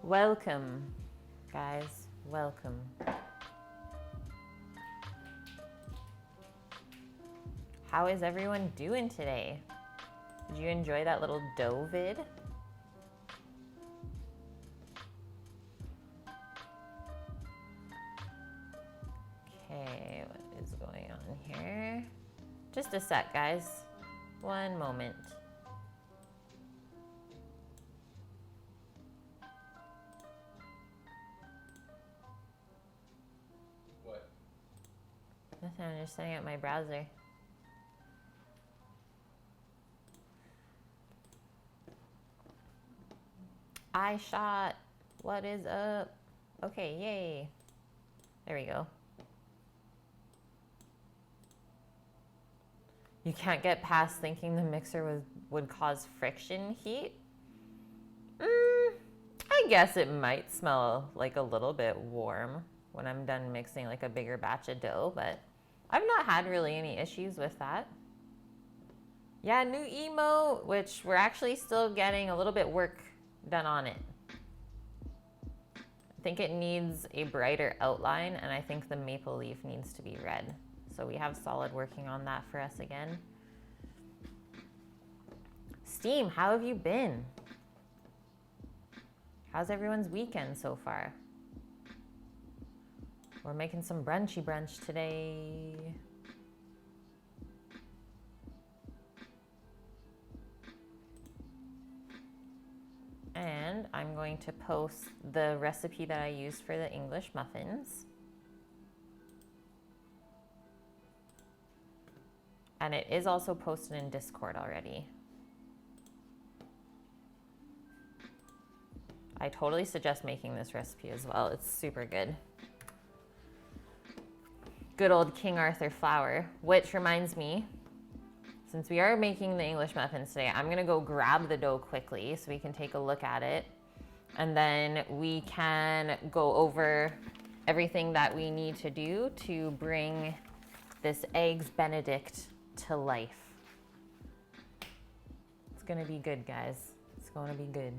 Welcome, guys. Welcome. How is everyone doing today? Did you enjoy that little dough vid? Okay, what is going on here? Just a sec, guys. One moment. What? Nothing, I'm just setting up my browser. I shot. What is up? Okay, yay. There we go. You can't get past thinking the mixer would cause friction heat? I guess it might smell like a little bit warm when I'm done mixing like a bigger batch of dough, but I've not had really any issues with that. Yeah, new emote, which we're actually still getting a little bit work done on it. I think it needs a brighter outline, and I think the maple leaf needs to be red. So we have Solid working on that for us again. Steam, how have you been? How's everyone's weekend so far? We're making some brunchy brunch today. And I'm going to post the recipe that I used for the English muffins. And it is also posted in Discord already. I totally suggest making this recipe as well. It's super good. Good old King Arthur flour, which reminds me, since we are making the English muffins today, I'm gonna go grab the dough quickly so we can take a look at it. And then we can go over everything that we need to do to bring this Eggs Benedict to life. It's gonna be good, guys. It's gonna be good.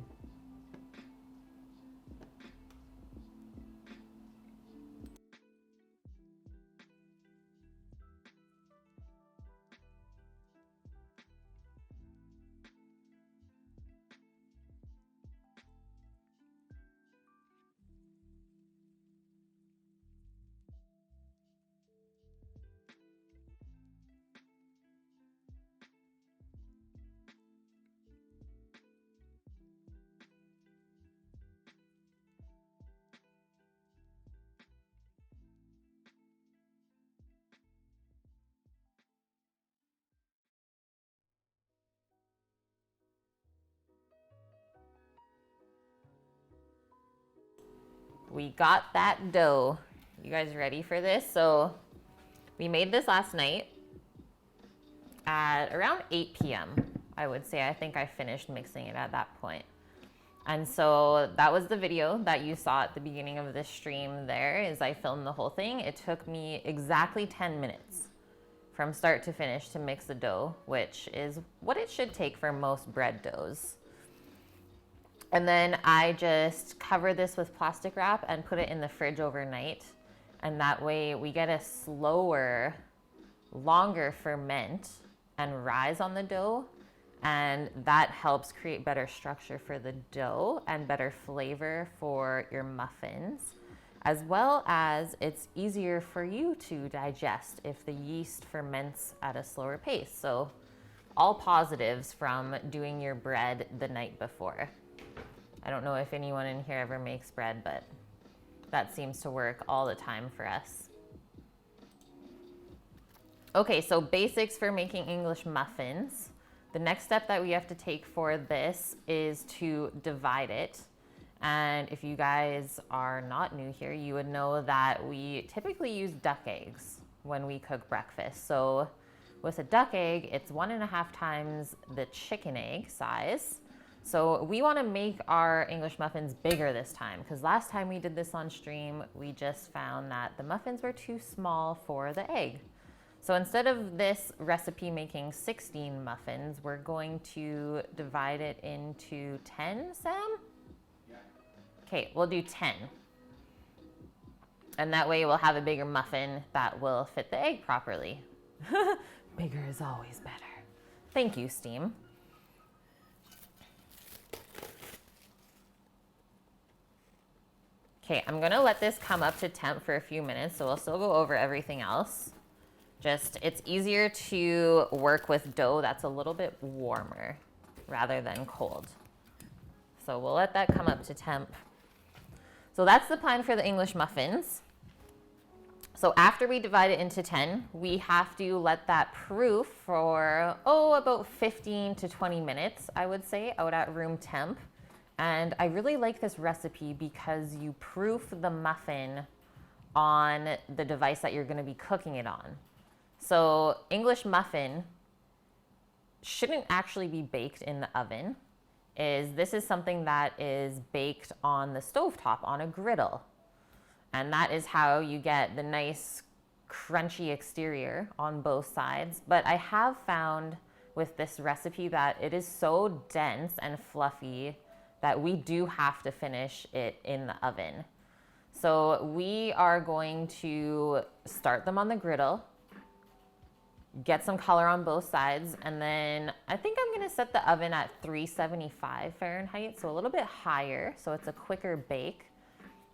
We got that dough. You guys ready for this? So we made this last night at around 8 p.m. I would say. I think I finished mixing it at that point. And so that was the video that you saw at the beginning of this stream there, is I filmed the whole thing. It took me exactly 10 minutes from start to finish to mix the dough, which is what it should take for most bread doughs. And then I just cover this with plastic wrap and put it in the fridge overnight. And that way we get a slower, longer ferment and rise on the dough. And that helps create better structure for the dough and better flavor for your muffins, as well as it's easier for you to digest if the yeast ferments at a slower pace. So all positives from doing your bread the night before. I don't know if anyone in here ever makes bread, but that seems to work all the time for us. Okay, so basics for making English muffins. The next step that we have to take for this is to divide it. And if you guys are not new here, you would know that we typically use duck eggs when we cook breakfast. So with a duck egg, it's 1.5 times the chicken egg size. So we want to make our English muffins bigger this time, because last time we did this on stream, we just found that the muffins were too small for the egg. So instead of this recipe making 16 muffins, we're going to divide it into 10, Sam? Yeah. Okay, we'll do 10. And that way we'll have a bigger muffin that will fit the egg properly. Bigger is always better. Thank you, Steam. Okay, I'm gonna let this come up to temp for a few minutes, so we'll still go over everything else. Just, it's easier to work with dough that's a little bit warmer rather than cold. So we'll let that come up to temp. So that's the plan for the English muffins. So after we divide it into 10, we have to let that proof for, about 15 to 20 minutes, I would say, out at room temp. And I really like this recipe because you proof the muffin on the device that you're gonna be cooking it on. So English muffin shouldn't actually be baked in the oven. This is something that is baked on the stovetop on a griddle. And that is how you get the nice crunchy exterior on both sides. But I have found with this recipe that it is so dense and fluffy that we do have to finish it in the oven. So we are going to start them on the griddle, get some color on both sides, and then I think I'm gonna set the oven at 375 Fahrenheit, so a little bit higher, so it's a quicker bake.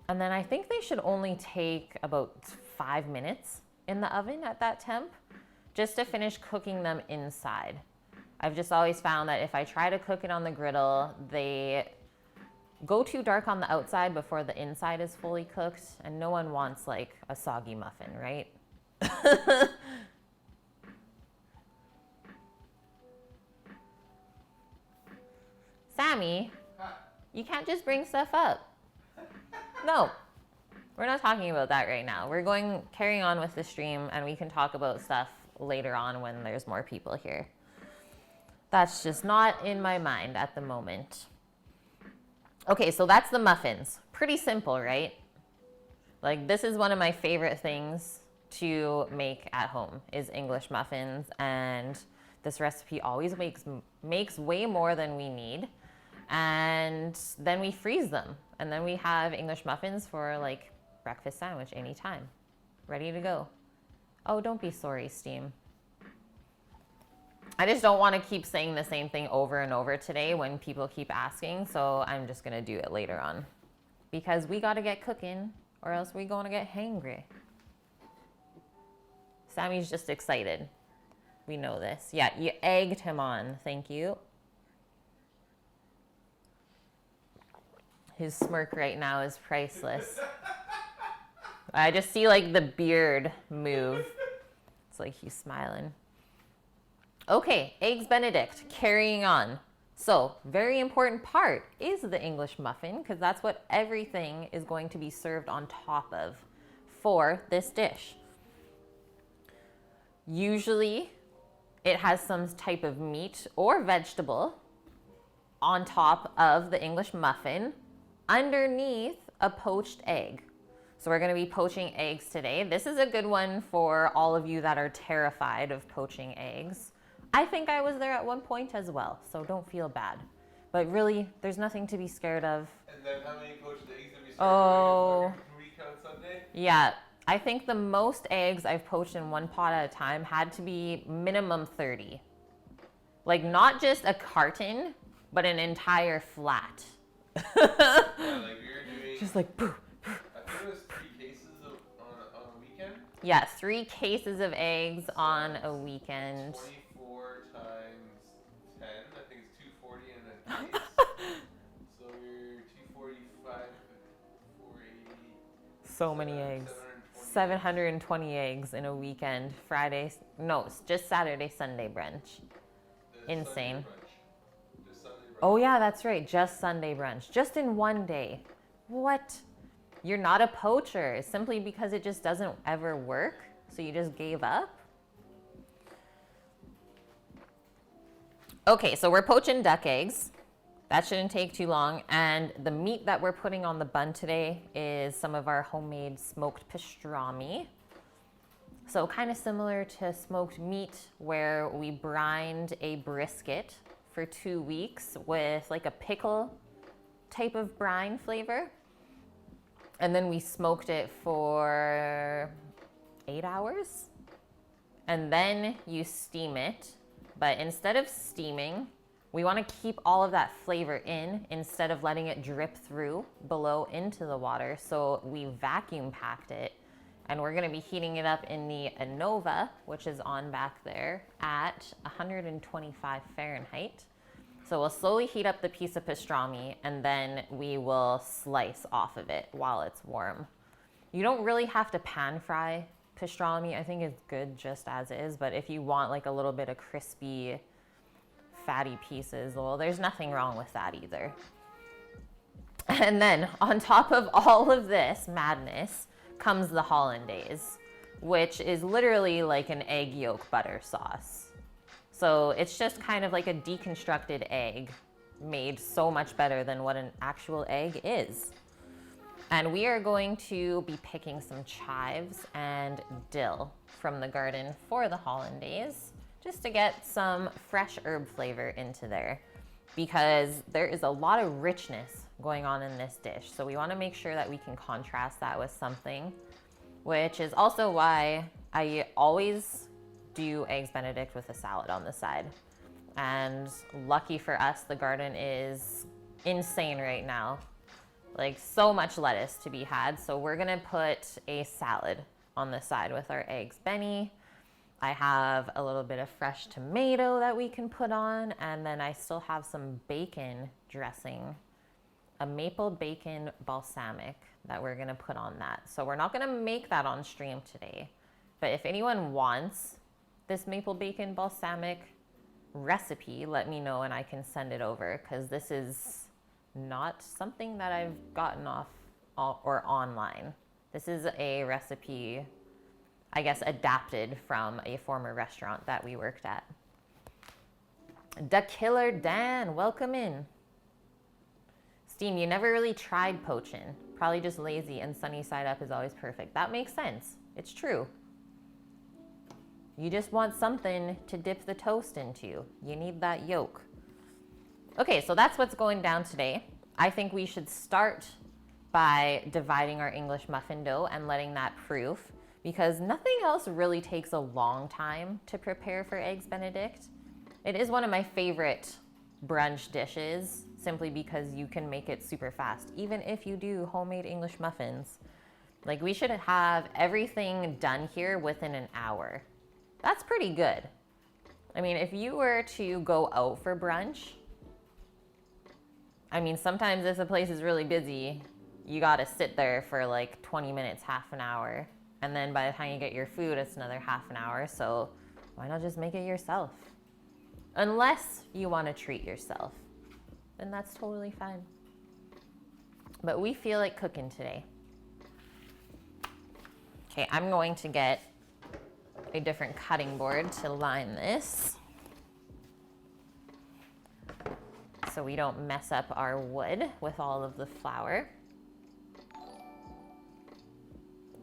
And then I think they should only take about 5 minutes in the oven at that temp, just to finish cooking them inside. I've just always found that if I try to cook it on the griddle, they go too dark on the outside before the inside is fully cooked, and no one wants like a soggy muffin, right? Sammy, you can't just bring stuff up. No, we're not talking about that right now. We're carrying on with the stream, and we can talk about stuff later on when there's more people here. That's just not in my mind at the moment. Okay, so that's the muffins. Pretty simple, right? Like, this is one of my favorite things to make at home is English muffins, and this recipe always makes way more than we need. And then we freeze them, and then we have English muffins for like breakfast sandwich anytime, ready to go. Oh, don't be sorry, Steam. I just don't want to keep saying the same thing over and over today when people keep asking, so I'm just gonna do it later on because we gotta get cooking or else we're gonna get hangry. Sammy's just excited. We know this. Yeah, you egged him on. Thank you. His smirk right now is priceless. I just see like the beard move. It's like he's smiling. Okay, eggs Benedict, carrying on. So, very important part is the English muffin because that's what everything is going to be served on top of for this dish. Usually, it has some type of meat or vegetable on top of the English muffin, underneath a poached egg. So we're going to be poaching eggs today. This is a good one for all of you that are terrified of poaching eggs. I think I was there at one point as well, so don't feel bad. But really, there's nothing to be scared of. And then how many poached eggs have you served per week on Sunday? Yeah, I think the most eggs I've poached in one pot at a time had to be minimum 30. Like not just a carton, but an entire flat. Yeah, like we were doing. Just like poof. I think it was 3 cases on a weekend. Yeah, 3 cases of eggs on a weekend. 24 times 10, I think it's 240 in a case. So we're 245, 480. So many eggs. 720 eggs in a weekend. Friday, no, it's just Saturday, Sunday brunch. Insane. Sunday brunch. Just Sunday brunch. Oh yeah, that's right. Just Sunday brunch. Just in one day. What? You're not a poacher simply because it just doesn't ever work. So you just gave up? Okay, so we're poaching duck eggs. That shouldn't take too long. And the meat that we're putting on the bun today is some of our homemade smoked pastrami. So kind of similar to smoked meat where we brined a brisket for 2 weeks with like a pickle type of brine flavor. And then we smoked it for 8 hours. And then you steam it. But instead of steaming, we want to keep all of that flavor in instead of letting it drip through below into the water. So we vacuum packed it. And we're going to be heating it up in the Anova, which is on back there, at 125 Fahrenheit. So we'll slowly heat up the piece of pastrami and then we will slice off of it while it's warm. You don't really have to pan fry pastrami. I think it's good just as is, but if you want like a little bit of crispy, fatty pieces, well, there's nothing wrong with that either. And then on top of all of this madness comes the hollandaise, which is literally like an egg yolk butter sauce. So it's just kind of like a deconstructed egg made so much better than what an actual egg is. And we are going to be picking some chives and dill from the garden for the hollandaise, just to get some fresh herb flavor into there, because there is a lot of richness going on in this dish. So we want to make sure that we can contrast that with something, which is also why I always do eggs Benedict with a salad on the side. And lucky for us, the garden is insane right now. Like so much lettuce to be had. So we're gonna put a salad on the side with our eggs Benny. I have a little bit of fresh tomato that we can put on, and then I still have some bacon dressing, a maple bacon balsamic that we're gonna put on that. So we're not gonna make that on stream today, but if anyone wants this maple bacon balsamic recipe, let me know and I can send it over, because this is not something that I've gotten off or online. This is a recipe, I guess, adapted from a former restaurant that we worked at. Da Killer Dan, welcome in. Steam, you never really tried poachin'. Probably just lazy, and sunny side up is always perfect. That makes sense. It's true. You just want something to dip the toast into. You need that yolk. Okay, so that's what's going down today. I think we should start by dividing our English muffin dough and letting that proof, because nothing else really takes a long time to prepare for eggs Benedict. It is one of my favorite brunch dishes, simply because you can make it super fast, even if you do homemade English muffins. Like, we should have everything done here within an hour. That's pretty good. I mean, if you were to go out for brunch, I mean, sometimes if the place is really busy, you gotta sit there for like 20 minutes, half an hour. And then by the time you get your food, it's another half an hour. So why not just make it yourself? Unless you wanna treat yourself, then that's totally fine. But we feel like cooking today. Okay, I'm going to get a different cutting board to line this so we don't mess up our wood with all of the flour.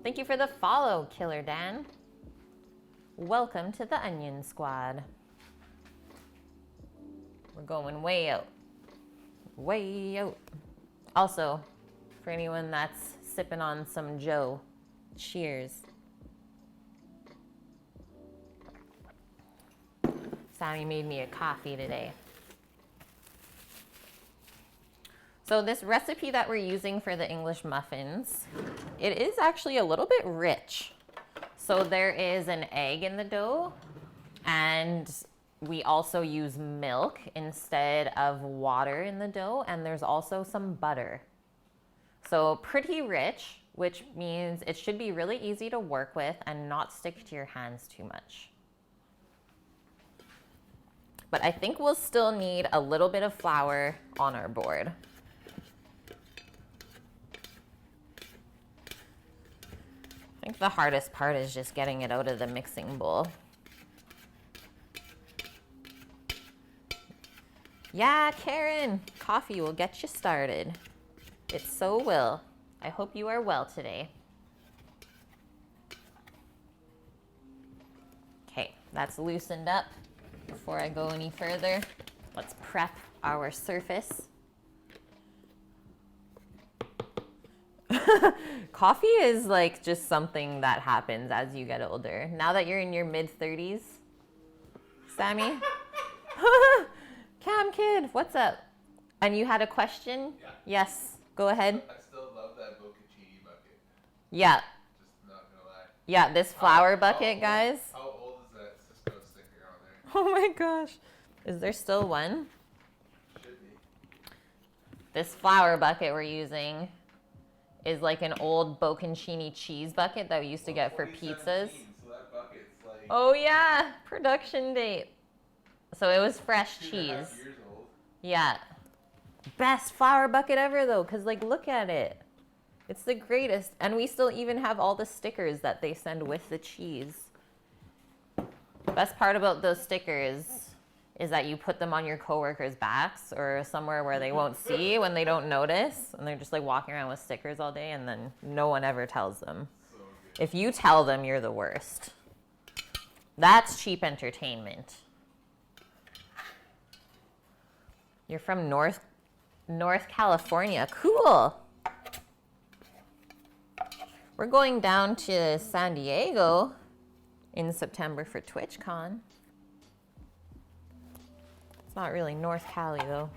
Thank you for the follow, Killer Dan. Welcome to the Onion Squad. We're going way out. Way out. Also, for anyone that's sipping on some Joe, cheers. Sammy made me a coffee today. So this recipe that we're using for the English muffins, it is actually a little bit rich. So there is an egg in the dough, and we also use milk instead of water in the dough, and there's also some butter. So pretty rich, which means it should be really easy to work with and not stick to your hands too much. But I think we'll still need a little bit of flour on our board. I think the hardest part is just getting it out of the mixing bowl. Yeah, Karen, coffee will get you started. It so will. I hope you are well today. Okay, that's loosened up. Before I go any further, let's prep our surface. Coffee is like just something that happens as you get older. Now that you're in your mid-30s, Sammy. Cam kid, what's up? And you had a question? Yeah. Yes, go ahead. I still love that bocconcini bucket. Yeah. Just not gonna lie. Yeah, this flour bucket, guys. How old is that Cisco sticker on there? Oh my gosh. Is there still one? Should be. This flour bucket we're using is like an old bocconcini cheese bucket that we used to get for pizzas. So that bucket's like Oh yeah, production date. So it was fresh 2.5 cheese. years old. Yeah. Best flour bucket ever though, because like look at it. It's the greatest. And we still even have all the stickers that they send with the cheese. Best part about those stickers is that you put them on your coworkers' backs or somewhere where they won't see when they don't notice. And they're just like walking around with stickers all day and then no one ever tells them. So good. If you tell them, you're the worst. That's cheap entertainment. You're from North California. Cool. We're going down to San Diego in September for TwitchCon. It's not really North Cali though.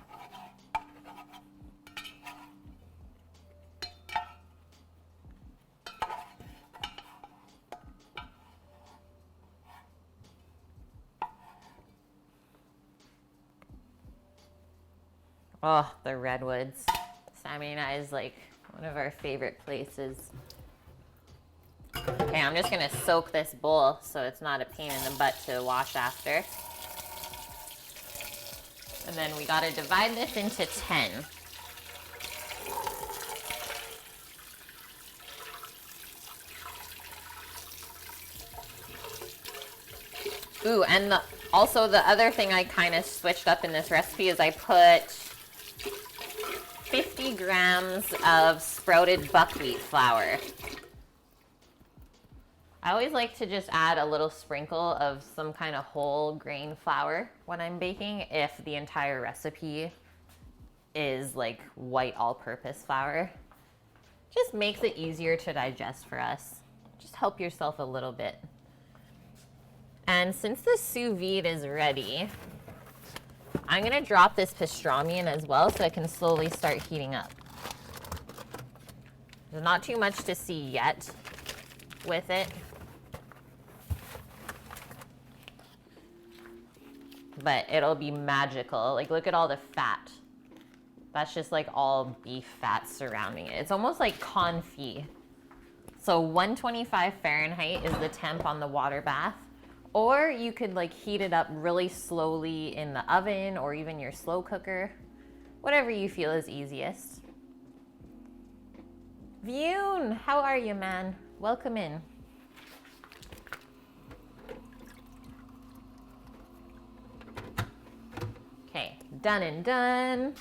Oh, the redwoods. Sammy and I is like one of our favorite places. Okay, I'm just gonna soak this bowl so it's not a pain in the butt to wash after. And then we gotta divide this into 10. Ooh, and also the other thing I kind of switched up in this recipe is I put 50 grams of sprouted buckwheat flour. I always like to just add a little sprinkle of some kind of whole grain flour when I'm baking if the entire recipe is like white all-purpose flour. Just makes it easier to digest for us. Just help yourself a little bit. And since the sous vide is ready, I'm gonna drop this pastrami in as well so it can slowly start heating up. There's not too much to see yet with it. But it'll be magical. Like, look at all the fat. That's just like all beef fat surrounding it. It's almost like confit. So 125 Fahrenheit is the temp on the water bath. Or you could like heat it up really slowly in the oven or even your slow cooker. Whatever you feel is easiest. Vyun, how are you, man? Welcome in. Okay, done and done.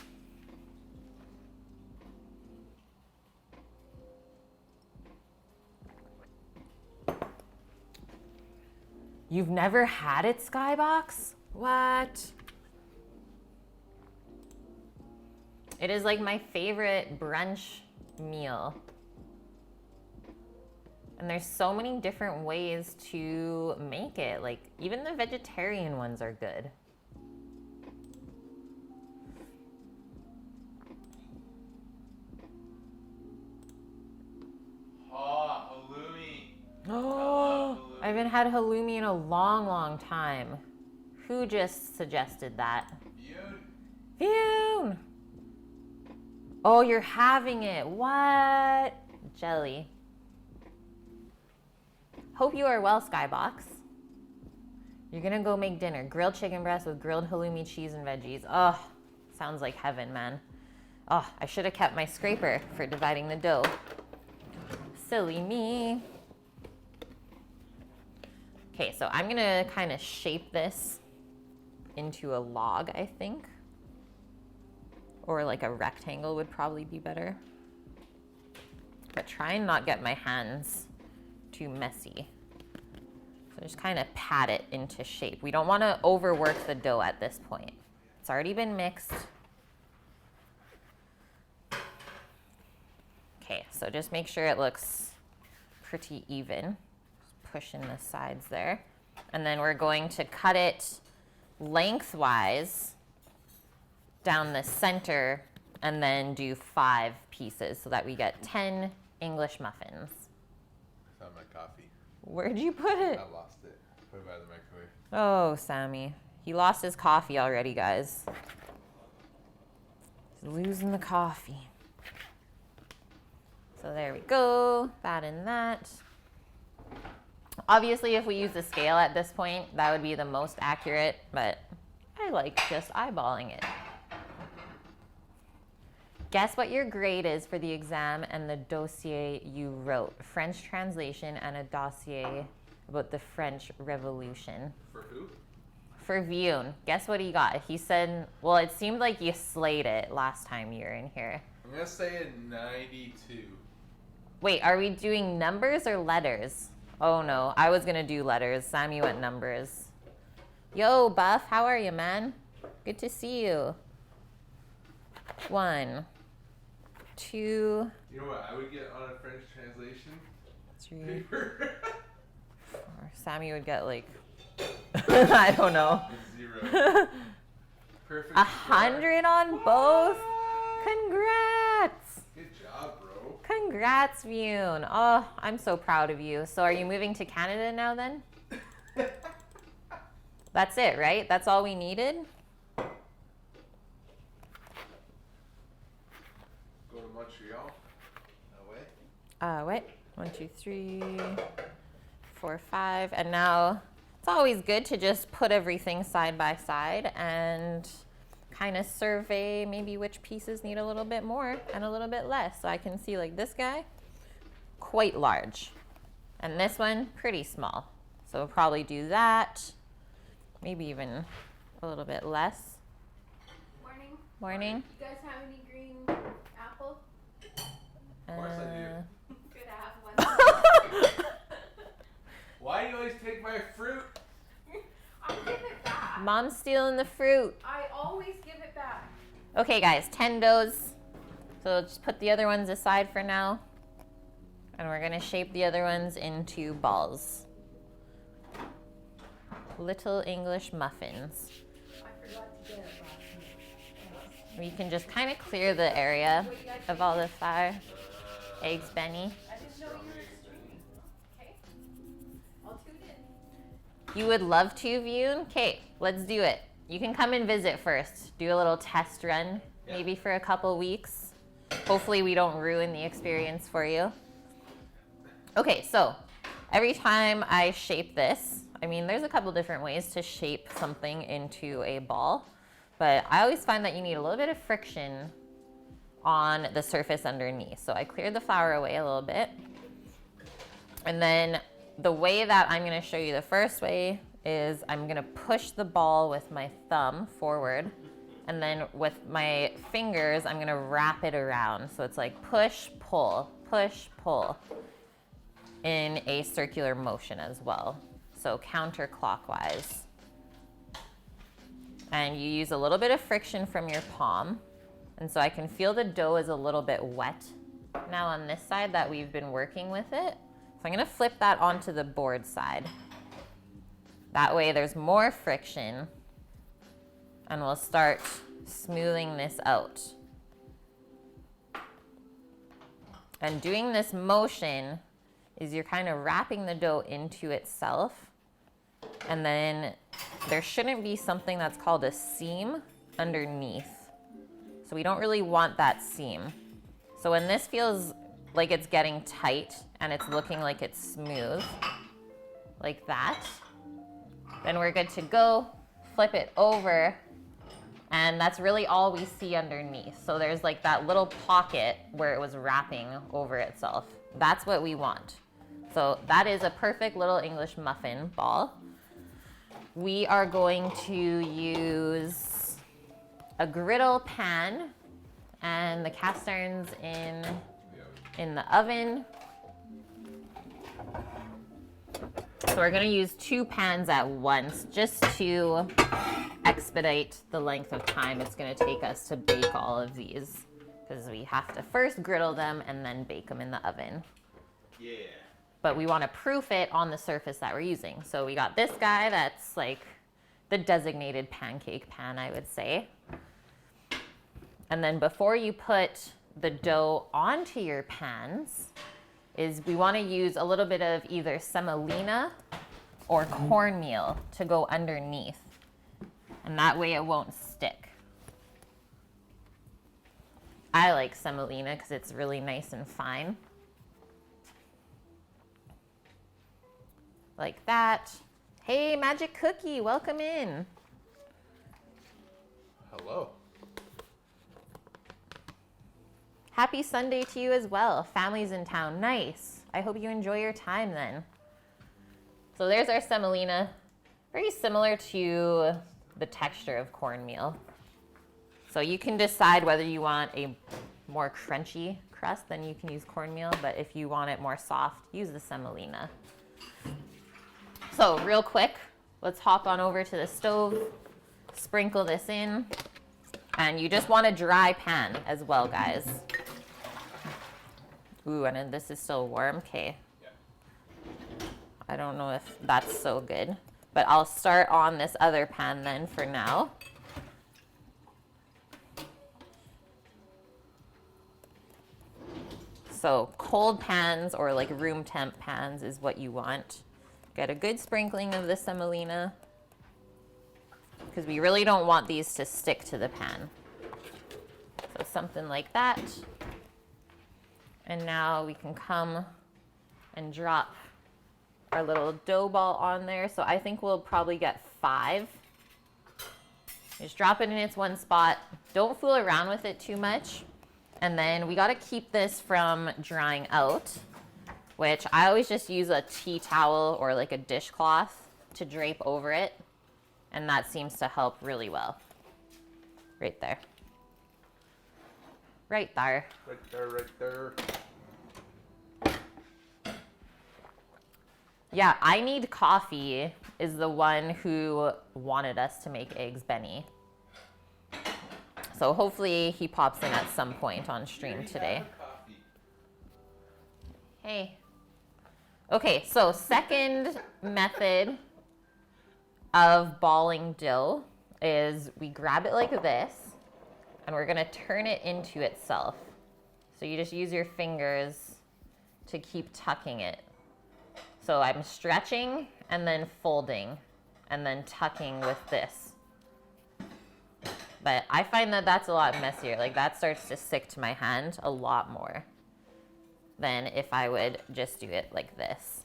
You've never had it, Skybox? What? It is like my favorite brunch meal. And there's so many different ways to make it. Like, even the vegetarian ones are good. Oh, halloumi. Oh, I haven't had halloumi in a long, long time. Who just suggested that? Vyun! Oh, you're having it. What? Jelly. Hope you are well, Skybox. You're gonna go make dinner. Grilled chicken breast with grilled halloumi, cheese, and veggies. Oh, sounds like heaven, man. Oh, I should have kept my scraper for dividing the dough. Silly me. Okay, so I'm gonna kind of shape this into a log, I think. Or like a rectangle would probably be better. But try and not get my hands too messy. So just kind of pat it into shape. We don't want to overwork the dough at this point. It's already been mixed. Okay, so just make sure it looks pretty even. Just pushing the sides there. And then we're going to cut it lengthwise down the center and then do 5 pieces so that we get 10 English muffins. I found my coffee. Where'd you put it? I lost it. Put it by the microwave. Oh, Sammy. He lost his coffee already, guys. He's losing the coffee. So there we go. That and that. Obviously, if we use the scale at this point, that would be the most accurate, but I like just eyeballing it. Guess what your grade is for the exam and the dossier you wrote. French translation and a dossier about the French Revolution. For who? For Vune. Guess what he got? He said, well, it seemed like you slayed it last time you were in here. I'm going to say a 92. Wait, are we doing numbers or letters? Oh no, I was gonna do letters. Sammy went numbers. Yo, Buff, how are you, man? Good to see you. 1, 2. You know what I would get on a French translation? 3, Paper. 4. Sammy would get like, I don't know. 0. Perfect. 100 on both? Congrats! Good job, bro. Congrats, Vune. Oh, I'm so proud of you. So are you moving to Canada now then? That's it, right? That's all we needed? Go to Montreal. No way. Wait. 1, 2, 3, 4, 5. And now it's always good to just put everything side by side and kind of survey maybe which pieces need a little bit more and a little bit less. So I can see like this guy, quite large. And this one, pretty small. So we'll probably do that. Maybe even a little bit less. Morning. Morning. You guys have any green apple? Of course I do. Could I have one? Why do you always take my fruit? I'll give it back. Mom's stealing the fruit. I always give it back. Okay, guys, 10 doughs. So just put the other ones aside for now. And we're gonna shape the other ones into balls. Little English muffins. I forgot to get it last night. You can just kind of clear the area of all the fire. Eggs, Benny. I didn't know you were streaming. Okay. I'll tune in. You would love to, Vune? Okay, let's do it. You can come and visit first. Do a little test run, maybe for a couple weeks. Hopefully we don't ruin the experience for you. Okay, so every time I shape this, I mean, there's a couple different ways to shape something into a ball, but I always find that you need a little bit of friction on the surface underneath. So I cleared the flour away a little bit. And then the way that I'm gonna show you the first way is I'm gonna push the ball with my thumb forward, and then with my fingers, I'm gonna wrap it around. So it's like push, pull, in a circular motion as well. So counterclockwise. And you use a little bit of friction from your palm. And so I can feel the dough is a little bit wet now on this side that we've been working with it. So I'm gonna flip that onto the board side. That way there's more friction, and we'll start smoothing this out. And doing this motion is you're kind of wrapping the dough into itself, and then there shouldn't be something that's called a seam underneath. So we don't really want that seam. So when this feels like it's getting tight and it's looking like it's smooth, like that, then we're good to go. Flip it over, and that's really all we see underneath. So there's like that little pocket where it was wrapping over itself. That's what we want. So that is a perfect little English muffin ball. We are going to use a griddle pan and the cast irons in the oven. So we're gonna use 2 pans at once just to expedite the length of time it's gonna take us to bake all of these. because we have to first griddle them and then bake them in the oven. Yeah. But we want to proof it on the surface that we're using. So we got this guy that's like the designated pancake pan, I would say. And then before you put the dough onto your pans, is we want to use a little bit of either semolina or cornmeal to go underneath. And that way it won't stick. I like semolina because it's really nice and fine. Like that. Hey, Magic Cookie, welcome in. Hello. Happy Sunday to you as well. Family's in town. Nice. I hope you enjoy your time then. So there's our semolina. Very similar to the texture of cornmeal. So you can decide whether you want a more crunchy crust, then you can use cornmeal. But if you want it more soft, use the semolina. So real quick, let's hop on over to the stove, sprinkle this in, and you just want a dry pan as well, guys. Ooh, and then this is still warm, okay. Yeah. I don't know if that's so good, but I'll start on this other pan then for now. So cold pans or like room temp pans is what you want. Get a good sprinkling of the semolina because we really don't want these to stick to the pan. So something like that. And now we can come and drop our little dough ball on there. So I think we'll probably get 5. Just drop it in its one spot. Don't fool around with it too much. And then we got to keep this from drying out, which I always just use a tea towel or like a dishcloth to drape over it. And that seems to help really well. Right there. Right there. Right there, right there. Yeah, I Need Coffee is the one who wanted us to make eggs Benny. So hopefully he pops in at some point on stream today. Coffee. Hey. Okay, so second method of balling dough is we grab it like this and we're gonna turn it into itself. So you just use your fingers to keep tucking it. So I'm stretching and then folding and then tucking with this. But I find that that's a lot messier. Like that starts to stick to my hand a lot more than if I would just do it like this.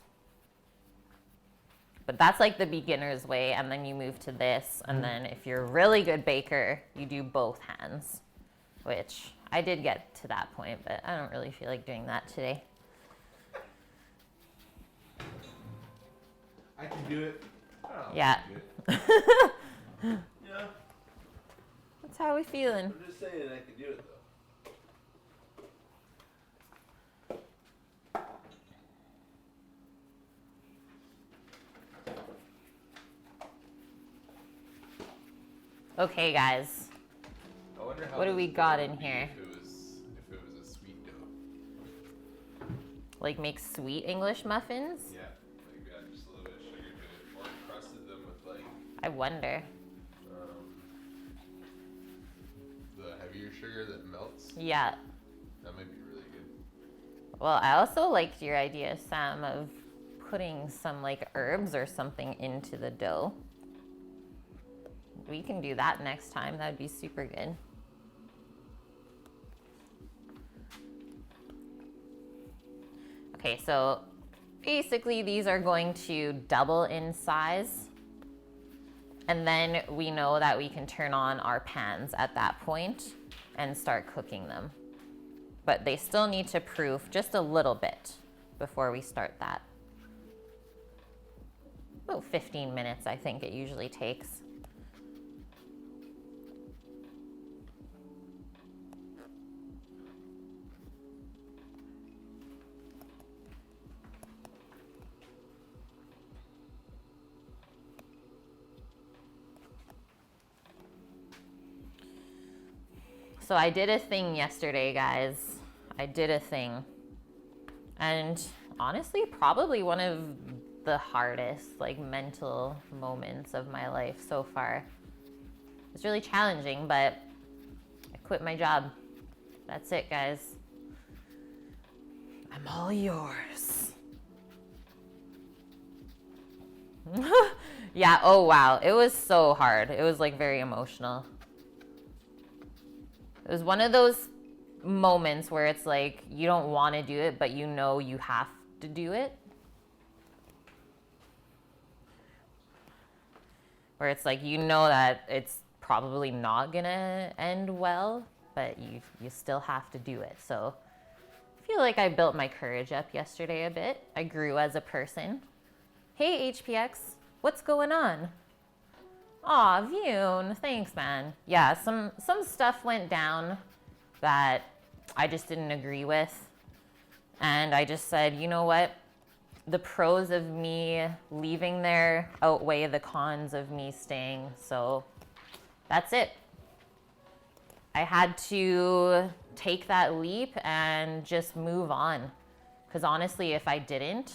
But that's like the beginner's way, and then you move to this, and then if you're a really good baker, you do both hands, which I did get to that point, but I don't really feel like doing that today. I can do it. Yeah. Yeah. That's how we feeling. I'm just saying I can do it though. Okay, guys. I wonder how What do this we got would in be here? If it was a sweet dough. Like make sweet English muffins? Yeah. Like add just a little bit of sugar to it, or crusted them with like I wonder. the heavier sugar that melts. Yeah. That might be really good. Well, I also liked your idea, Sam, of putting some like herbs or something into the dough. We can do that next time. That'd be super good. Okay, so basically these are going to double in size. And then we know that we can turn on our pans at that point and start cooking them. But they still need to proof just a little bit before we start that. About 15 minutes, I think it usually takes. So I did a thing yesterday, guys. I did a thing. And honestly, probably one of the hardest, like, mental moments of my life so far. It's really challenging, but I quit my job. That's it, guys. I'm all yours. Yeah, oh wow. It was so hard. It was like very emotional. It was one of those moments where it's like you don't want to do it, but you know you have to do it. Where it's like you know that it's probably not gonna end well, but you still have to do it. So I feel like I built my courage up yesterday a bit. I grew as a person. Hey HPX, what's going on? Aw, Vune, thanks man. Yeah, some stuff went down that I just didn't agree with. And I just said, you know what? The pros of me leaving there outweigh the cons of me staying. So that's it. I had to take that leap and just move on. Because honestly, if I didn't,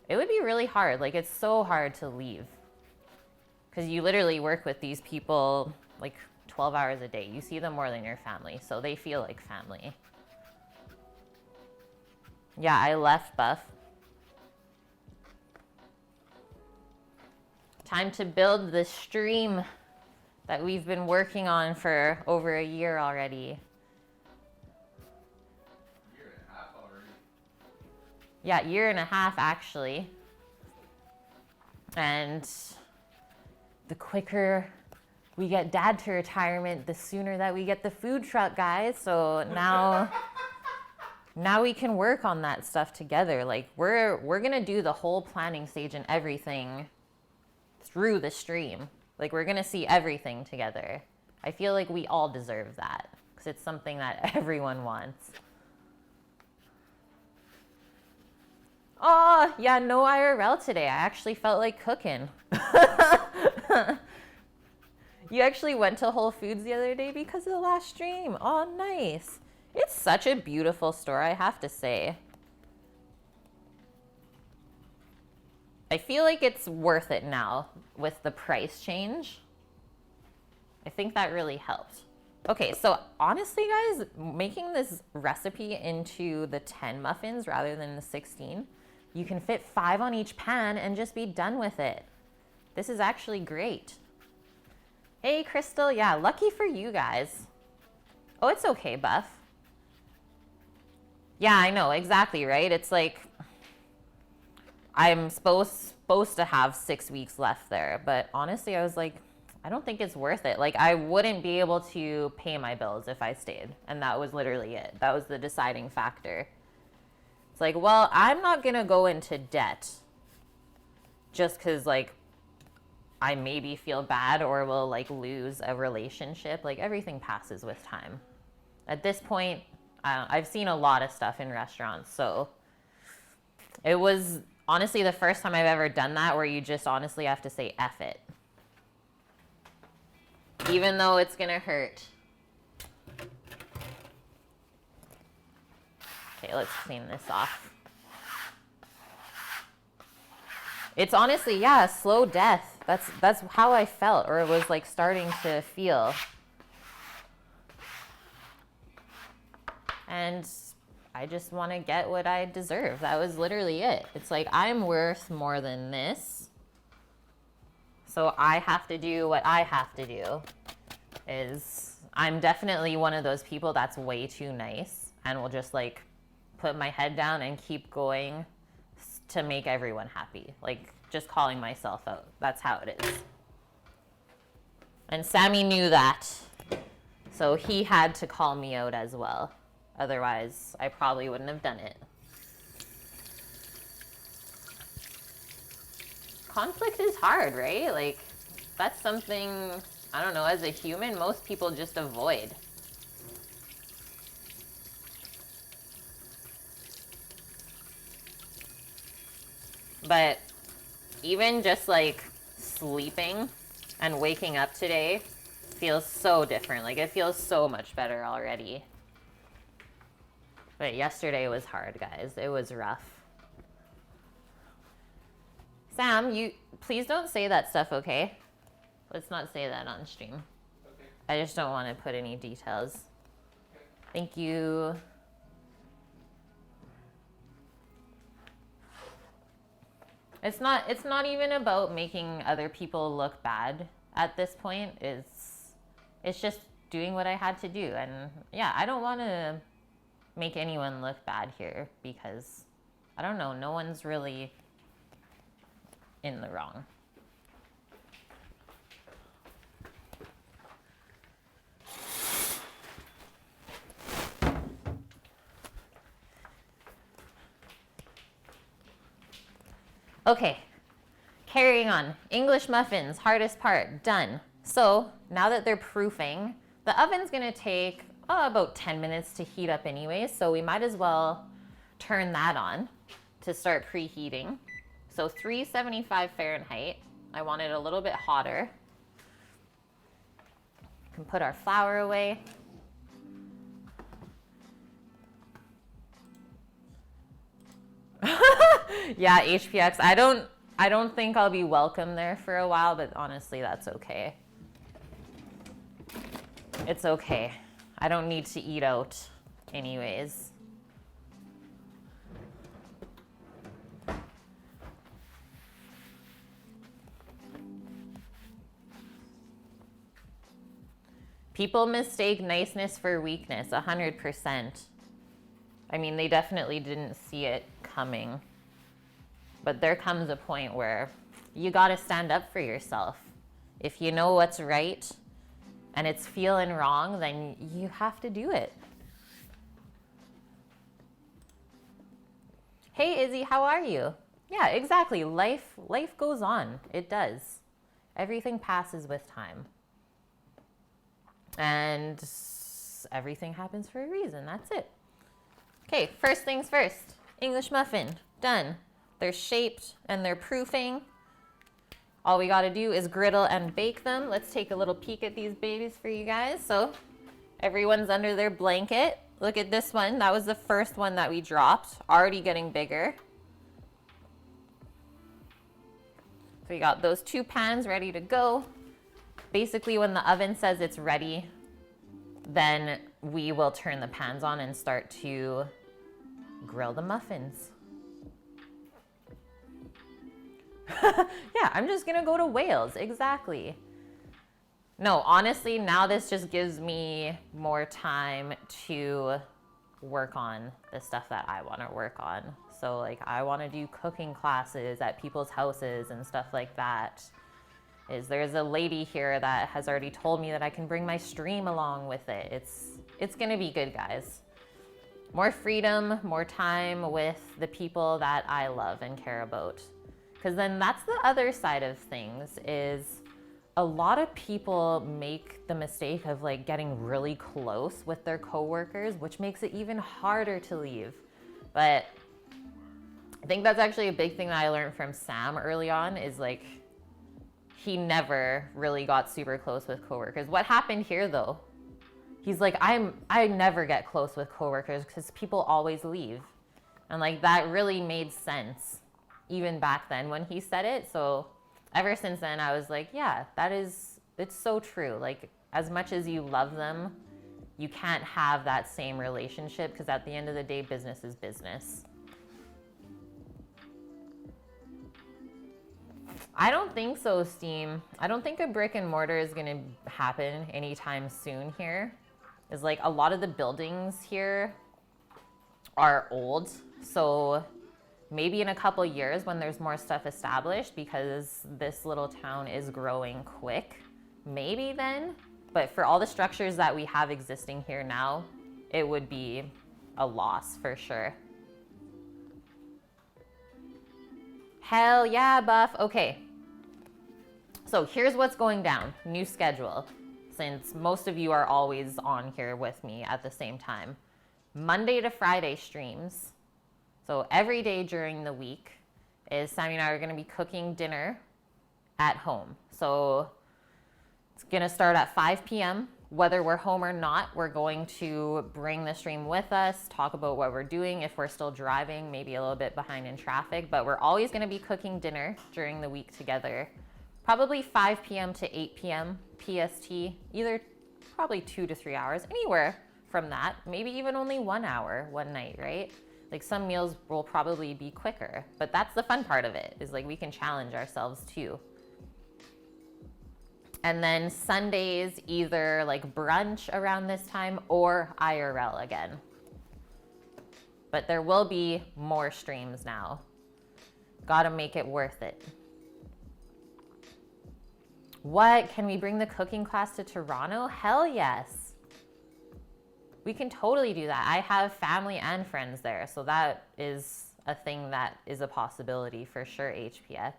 it would be really hard. Like, it's so hard to leave. Because you literally work with these people like 12 hours a day. You see them more than your family, so they feel like family. Yeah, I left Buff. Time to build the stream that we've been working on for over a year already. Year and a half already. Yeah, year and a half actually. And the quicker we get dad to retirement, the sooner that we get the food truck, guys. So now we can work on that stuff together. Like we're gonna do the whole planning stage and everything through the stream. Like we're gonna see everything together. I feel like we all deserve that because it's something that everyone wants. Oh, yeah, no IRL today. I actually felt like cooking. You actually went to Whole Foods the other day because of the last stream. Oh, nice. It's such a beautiful store, I have to say. I feel like it's worth it now with the price change. I think that really helped. Okay, so honestly, guys, making this recipe into the 10 muffins rather than the 16, you can fit 5 on each pan and just be done with it. This is actually great. Hey, Crystal. Yeah, lucky for you guys. Oh, it's okay, Buff. Yeah, I know, exactly, right? It's like I'm supposed to have 6 weeks left there, but honestly, I was like, I don't think it's worth it. Like, I wouldn't be able to pay my bills if I stayed, and that was literally it. That was the deciding factor. It's like, well, I'm not gonna go into debt just because, like, I maybe feel bad or will, like, lose a relationship. Like, everything passes with time. At this point, I've seen a lot of stuff in restaurants, so it was honestly the first time I've ever done that where you just honestly have to say F it. Even though it's gonna hurt. Okay, let's clean this off. It's honestly, yeah, slow death. That's how I felt, or it was like starting to feel. And I just want to get what I deserve. That was literally it. It's like, I'm worth more than this. So I have to do what I have to do. I'm definitely one of those people that's way too nice and will just like put my head down and keep going to make everyone happy. Like, just calling myself out. That's how it is. And Sammy knew that. So he had to call me out as well. Otherwise, I probably wouldn't have done it. Conflict is hard, right? Like, that's something, I don't know, as a human, most people just avoid. But even just like sleeping and waking up today feels so different. Like, it feels so much better already. But yesterday was hard, guys. It was rough. Sam, you please don't say that stuff, okay? Let's not say that on stream. Okay. I just don't want to put any details. Okay. Thank you. It's not even about making other people look bad at this point. It's just doing what I had to do. And yeah, I don't want to make anyone look bad here because I don't know, no one's really in the wrong. Okay, carrying on. English muffins, hardest part, done. So now that they're proofing, the oven's gonna take about 10 minutes to heat up anyway, so we might as well turn that on to start preheating. So 375 Fahrenheit. I want it a little bit hotter. We can put our flour away. Yeah, HPX. I don't think I'll be welcome there for a while, but honestly, that's okay. It's okay. I don't need to eat out anyways. People mistake niceness for weakness, 100%. I mean, they definitely didn't see it coming. But there comes a point where you gotta stand up for yourself. If you know what's right and it's feeling wrong, then you have to do it. Hey Izzy, how are you? Yeah, exactly. Life goes on. It does. Everything passes with time. And everything happens for a reason. That's it. Okay, first things first. English muffin, done. They're shaped and they're proofing. All we gotta do is griddle and bake them. Let's take a little peek at these babies for you guys. So everyone's under their blanket. Look at this one. That was the first one that we dropped. Already getting bigger. So we got those 2 pans ready to go. Basically, when the oven says it's ready, then we will turn the pans on and start to grill the muffins. Yeah, I'm just gonna go to Wales, exactly. No, honestly, now this just gives me more time to work on the stuff that I wanna work on. So like, I wanna do cooking classes at people's houses and stuff like that. There's a lady here that has already told me that I can bring my stream along with it. It's gonna be good, guys. More freedom, more time with the people that I love and care about. Because then that's the other side of things is a lot of people make the mistake of like getting really close with their coworkers, which makes it even harder to leave. But I think that's actually a big thing that I learned from Sam early on is like, he never really got super close with coworkers. What happened here though? He's like, I never get close with coworkers because people always leave. And like that really made sense even back then when he said it. So ever since then I was like, yeah, it's so true. Like as much as you love them, you can't have that same relationship because at the end of the day, business is business. I don't think so, Steam. I don't think a brick and mortar is gonna happen anytime soon here. It's like a lot of the buildings here are old. So maybe in a couple years when there's more stuff established because this little town is growing quick, maybe then. But for all the structures that we have existing here now, it would be a loss for sure. Hell yeah, Buff. Okay. So here's what's going down. New schedule. Since most of you are always on here with me at the same time. Monday to Friday streams. So every day during the week is Sammy and I are going to be cooking dinner at home. So It's gonna start at 5 p.m. Whether we're home or not, we're going to bring the stream with us, talk about what we're doing if we're still driving, maybe a little bit behind in traffic, but we're always gonna be cooking dinner during the week together. Probably 5 p.m. to 8 p.m. PST, either probably 2 to 3 hours, anywhere from that, maybe even only 1 hour one night, right? Like some meals will probably be quicker, but that's the fun part of it, is like we can challenge ourselves too. And then Sundays, either like brunch around this time or IRL again. But there will be more streams now. Gotta make it worth it. What? Can we bring the cooking class to Toronto? Hell yes. We can totally do that. I have family and friends there, so that is a thing that is a possibility for sure, HPX.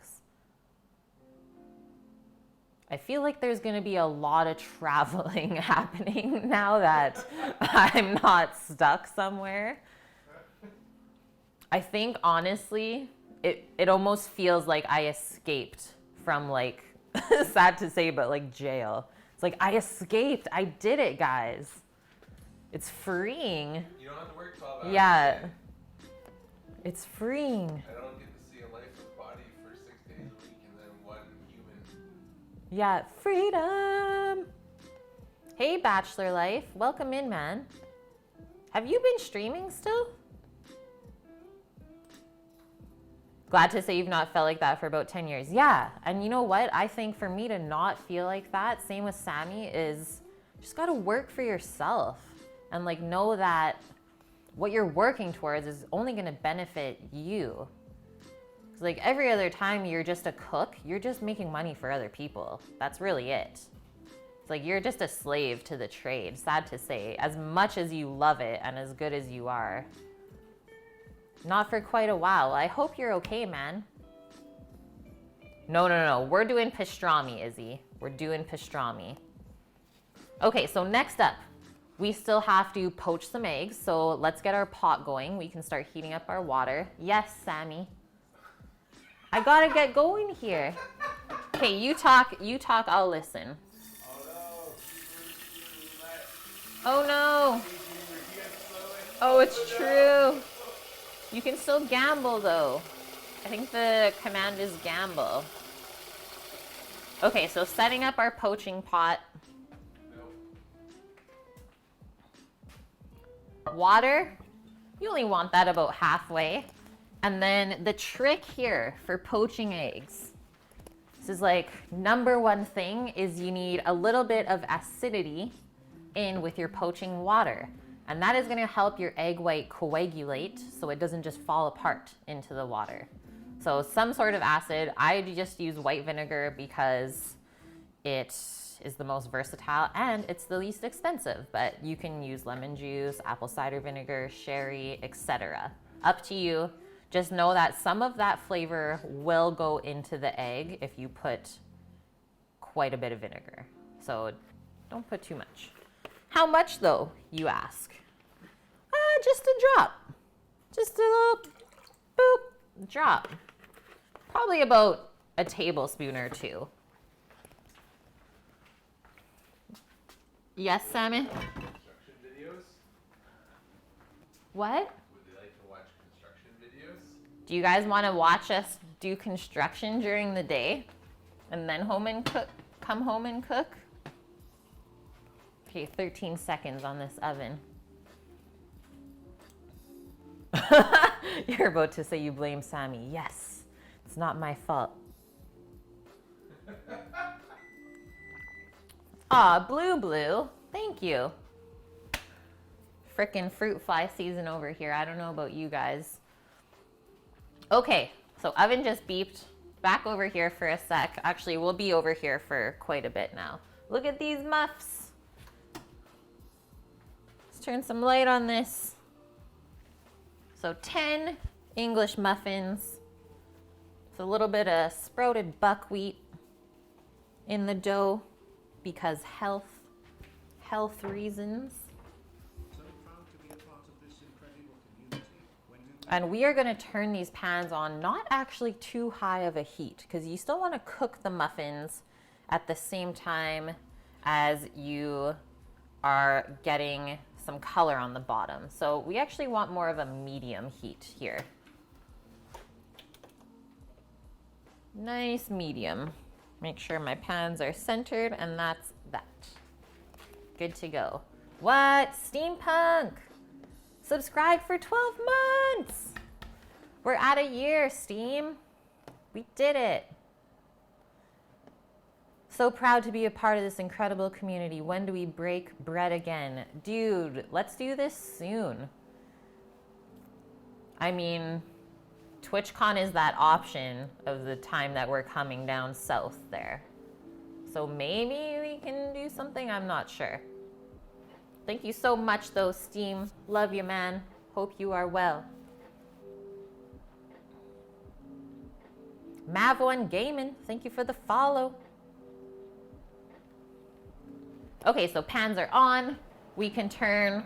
I feel like there's going to be a lot of traveling happening now that I'm not stuck somewhere. I think honestly, it almost feels like I escaped from like, sad to say, but like jail. It's like I escaped. I did it, guys. It's freeing. You don't have to work 12 hours. Yeah. A day. It's freeing. I don't get to see a lifeless body for 6 days a week and then one human. Yeah, freedom. Hey, Bachelor Life. Welcome in, man. Have you been streaming still? Glad to say you've not felt like that for about 10 years. Yeah, and you know what? I think for me to not feel like that, same with Sammy, is just gotta work for yourself. And like know that what you're working towards is only gonna benefit you. Because like every other time you're just a cook, you're just making money for other people. That's really it. It's like you're just a slave to the trade, sad to say. As much as you love it and as good as you are. Not for quite a while. I hope you're okay, man. No. We're doing pastrami, Izzy. We're doing pastrami. Okay, so next up, we still have to poach some eggs. So let's get our pot going. We can start heating up our water. Yes, Sammy. I gotta get going here. Okay, you talk, I'll listen. Oh no. Oh, it's true. You can still gamble though. I think the command is gamble. Okay, so setting up our poaching pot. Water, you only want that about halfway. And then the trick here for poaching eggs, this is like number one thing, is you need a little bit of acidity in with your poaching water. And that is gonna help your egg white coagulate so it doesn't just fall apart into the water. So some sort of acid. I just use white vinegar because it is the most versatile and it's the least expensive, but you can use lemon juice, apple cider vinegar, sherry, etc. Up to you. Just know that some of that flavor will go into the egg if you put quite a bit of vinegar. So don't put too much. How much though, you ask? Just a drop. Just a little boop drop. Probably about a tablespoon or two. Yes, Sammy? Construction videos? What? Would they like to watch construction videos? Do you guys want to watch us do construction during the day and then come home and cook? Okay, 13 seconds on this oven. You're about to say you blame Sammy. Yes, it's not my fault. Aw, Blue, thank you. Frickin' fruit fly season over here. I don't know about you guys. Okay, so oven just beeped. Back over here for a sec. Actually, we'll be over here for quite a bit now. Look at these muffs. Let's turn some light on this. So 10 English muffins. It's a little bit of sprouted buckwheat in the dough because health reasons. And we are going to turn these pans on not actually too high of a heat because you still want to cook the muffins at the same time as you are getting some color on the bottom. So we actually want more of a medium heat here. Nice medium. Make sure my pans are centered, and that's that. Good to go. What? Steampunk! Subscribe for 12 months! We're at a year, Steam. We did it. So proud to be a part of this incredible community. When do we break bread again? Dude, let's do this soon. I mean, TwitchCon is that option of the time that we're coming down south there. So maybe we can do something, I'm not sure. Thank you so much though, Steam. Love you, man. Hope you are well. Mav1 Gaming, thank you for the follow. Okay, so pans are on. We can turn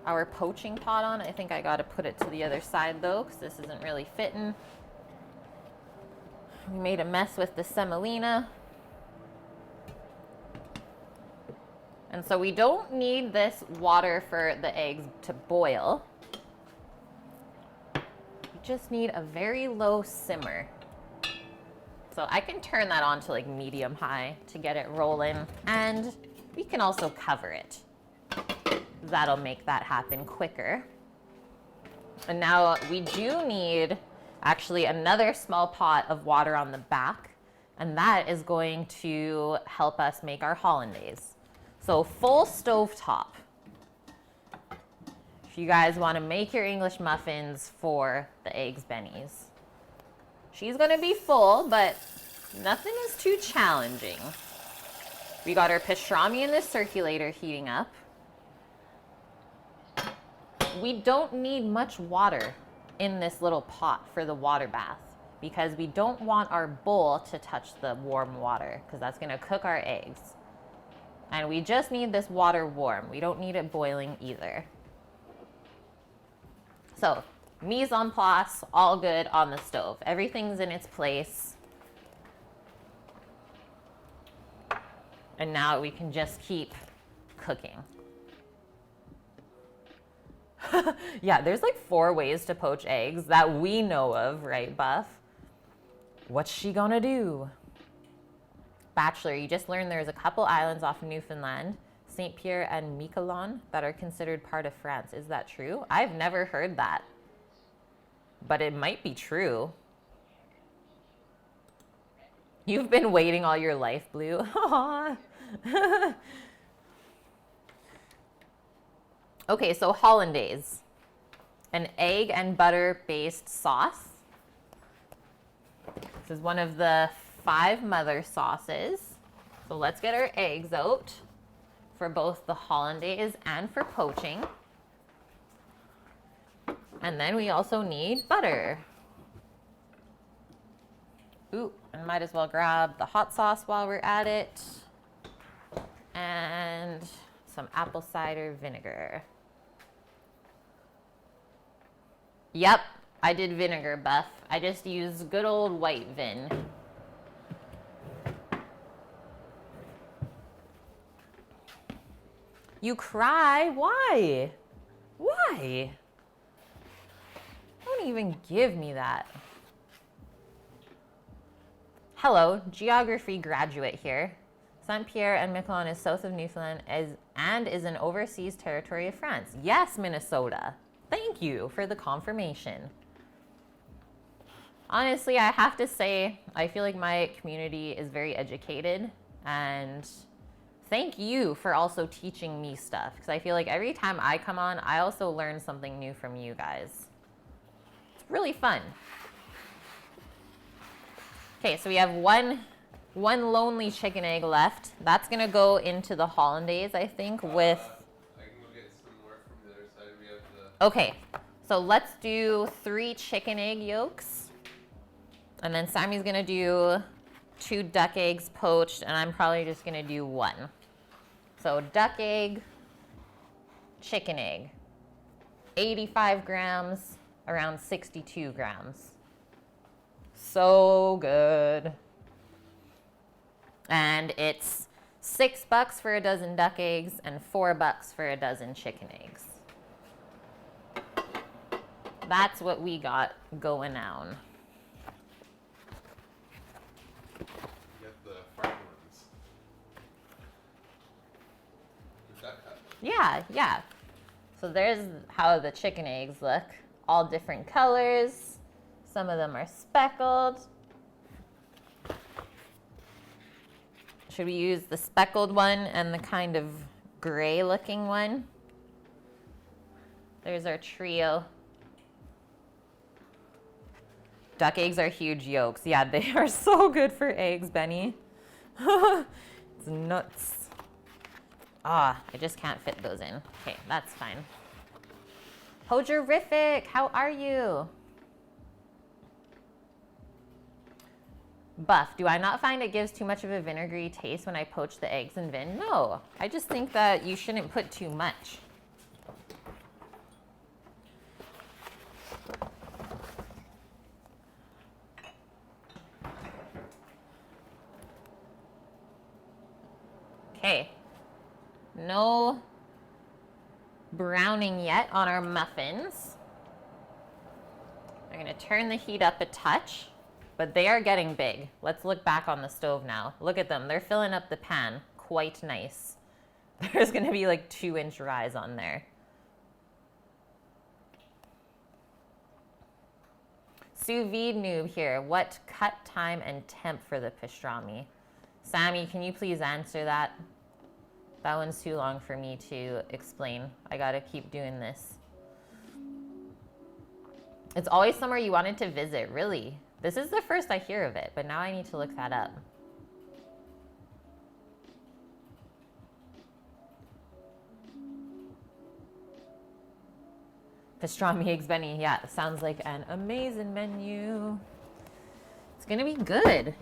our poaching pot on. I think I gotta put it to the other side though, because this isn't really fitting. We made a mess with the semolina. And so we don't need this water for the eggs to boil. We just need a very low simmer. So I can turn that on to like medium high to get it rolling, and we can also cover it. That'll make that happen quicker. And now we do need actually another small pot of water on the back, and that is going to help us make our hollandaise. So full stovetop. If you guys want to make your English muffins for the eggs bennies. She's gonna be full, but nothing is too challenging. We got our pastrami in the circulator heating up. We don't need much water in this little pot for the water bath because we don't want our bowl to touch the warm water because that's gonna cook our eggs. And we just need this water warm. We don't need it boiling either. So, mise en place, all good on the stove. Everything's in its place. And now we can just keep cooking. Yeah, there's like 4 ways to poach eggs that we know of, right, Buff? What's she gonna do? Bachelor, you just learned there's a couple islands off Newfoundland, St. Pierre and Miquelon, that are considered part of France. Is that true? I've never heard that. But it might be true. You've been waiting all your life, Blue. Aww. Okay, so hollandaise. An egg and butter based sauce. This is one of the 5 mother sauces. So let's get our eggs out for both the hollandaise and for poaching. And then we also need butter. Ooh, and might as well grab the hot sauce while we're at it. And some apple cider vinegar. Yep, I did vinegar, Buff. I just used good old white vin. You cry? Why? Why? Don't even give me that. Hello, geography graduate here. Saint-Pierre and Miquelon is south of Newfoundland and is an overseas territory of France. Yes, Minnesota. Thank you for the confirmation. Honestly, I have to say, I feel like my community is very educated, and thank you for also teaching me stuff, because I feel like every time I come on, I also learn something new from you guys. It's really fun. Okay, so we have one lonely chicken egg left. That's gonna go into the hollandaise, I think, with... I can go get some more from the other side. We have the... Okay, so let's do 3 chicken egg yolks. And then Sammy's gonna do 2 duck eggs poached, and I'm probably just gonna do 1. So duck egg, chicken egg. 85 grams, around 62 grams. So good. And it's $6 for a dozen duck eggs and $4 for a dozen chicken eggs. That's what we got going on. You get the fried ones. The duck cut. Yeah. So there's how the chicken eggs look. All different colors. Some of them are speckled. Should we use the speckled one and the kind of gray looking one? There's our trio. Duck eggs are huge yolks. Yeah, they are so good for eggs, Benny. It's nuts. I just can't fit those in. Okay, that's fine. Hojerific, how are you? Buff, do I not find it gives too much of a vinegary taste when I poach the eggs in vin? No, I just think that you shouldn't put too much. Okay, no browning yet on our muffins. I'm gonna turn the heat up a touch, but they are getting big. Let's look back on the stove now. Look at them, they're filling up the pan quite nice. There's gonna be like 2-inch rise on there. Sous vide noob here. What cut time and temp for the pastrami? Sammy, can you please answer that? That one's too long for me to explain. I gotta keep doing this. It's always somewhere you wanted to visit, really. This is the first I hear of it, but now I need to look that up. Pastrami eggs Benny, yeah, sounds like an amazing menu. It's gonna be good.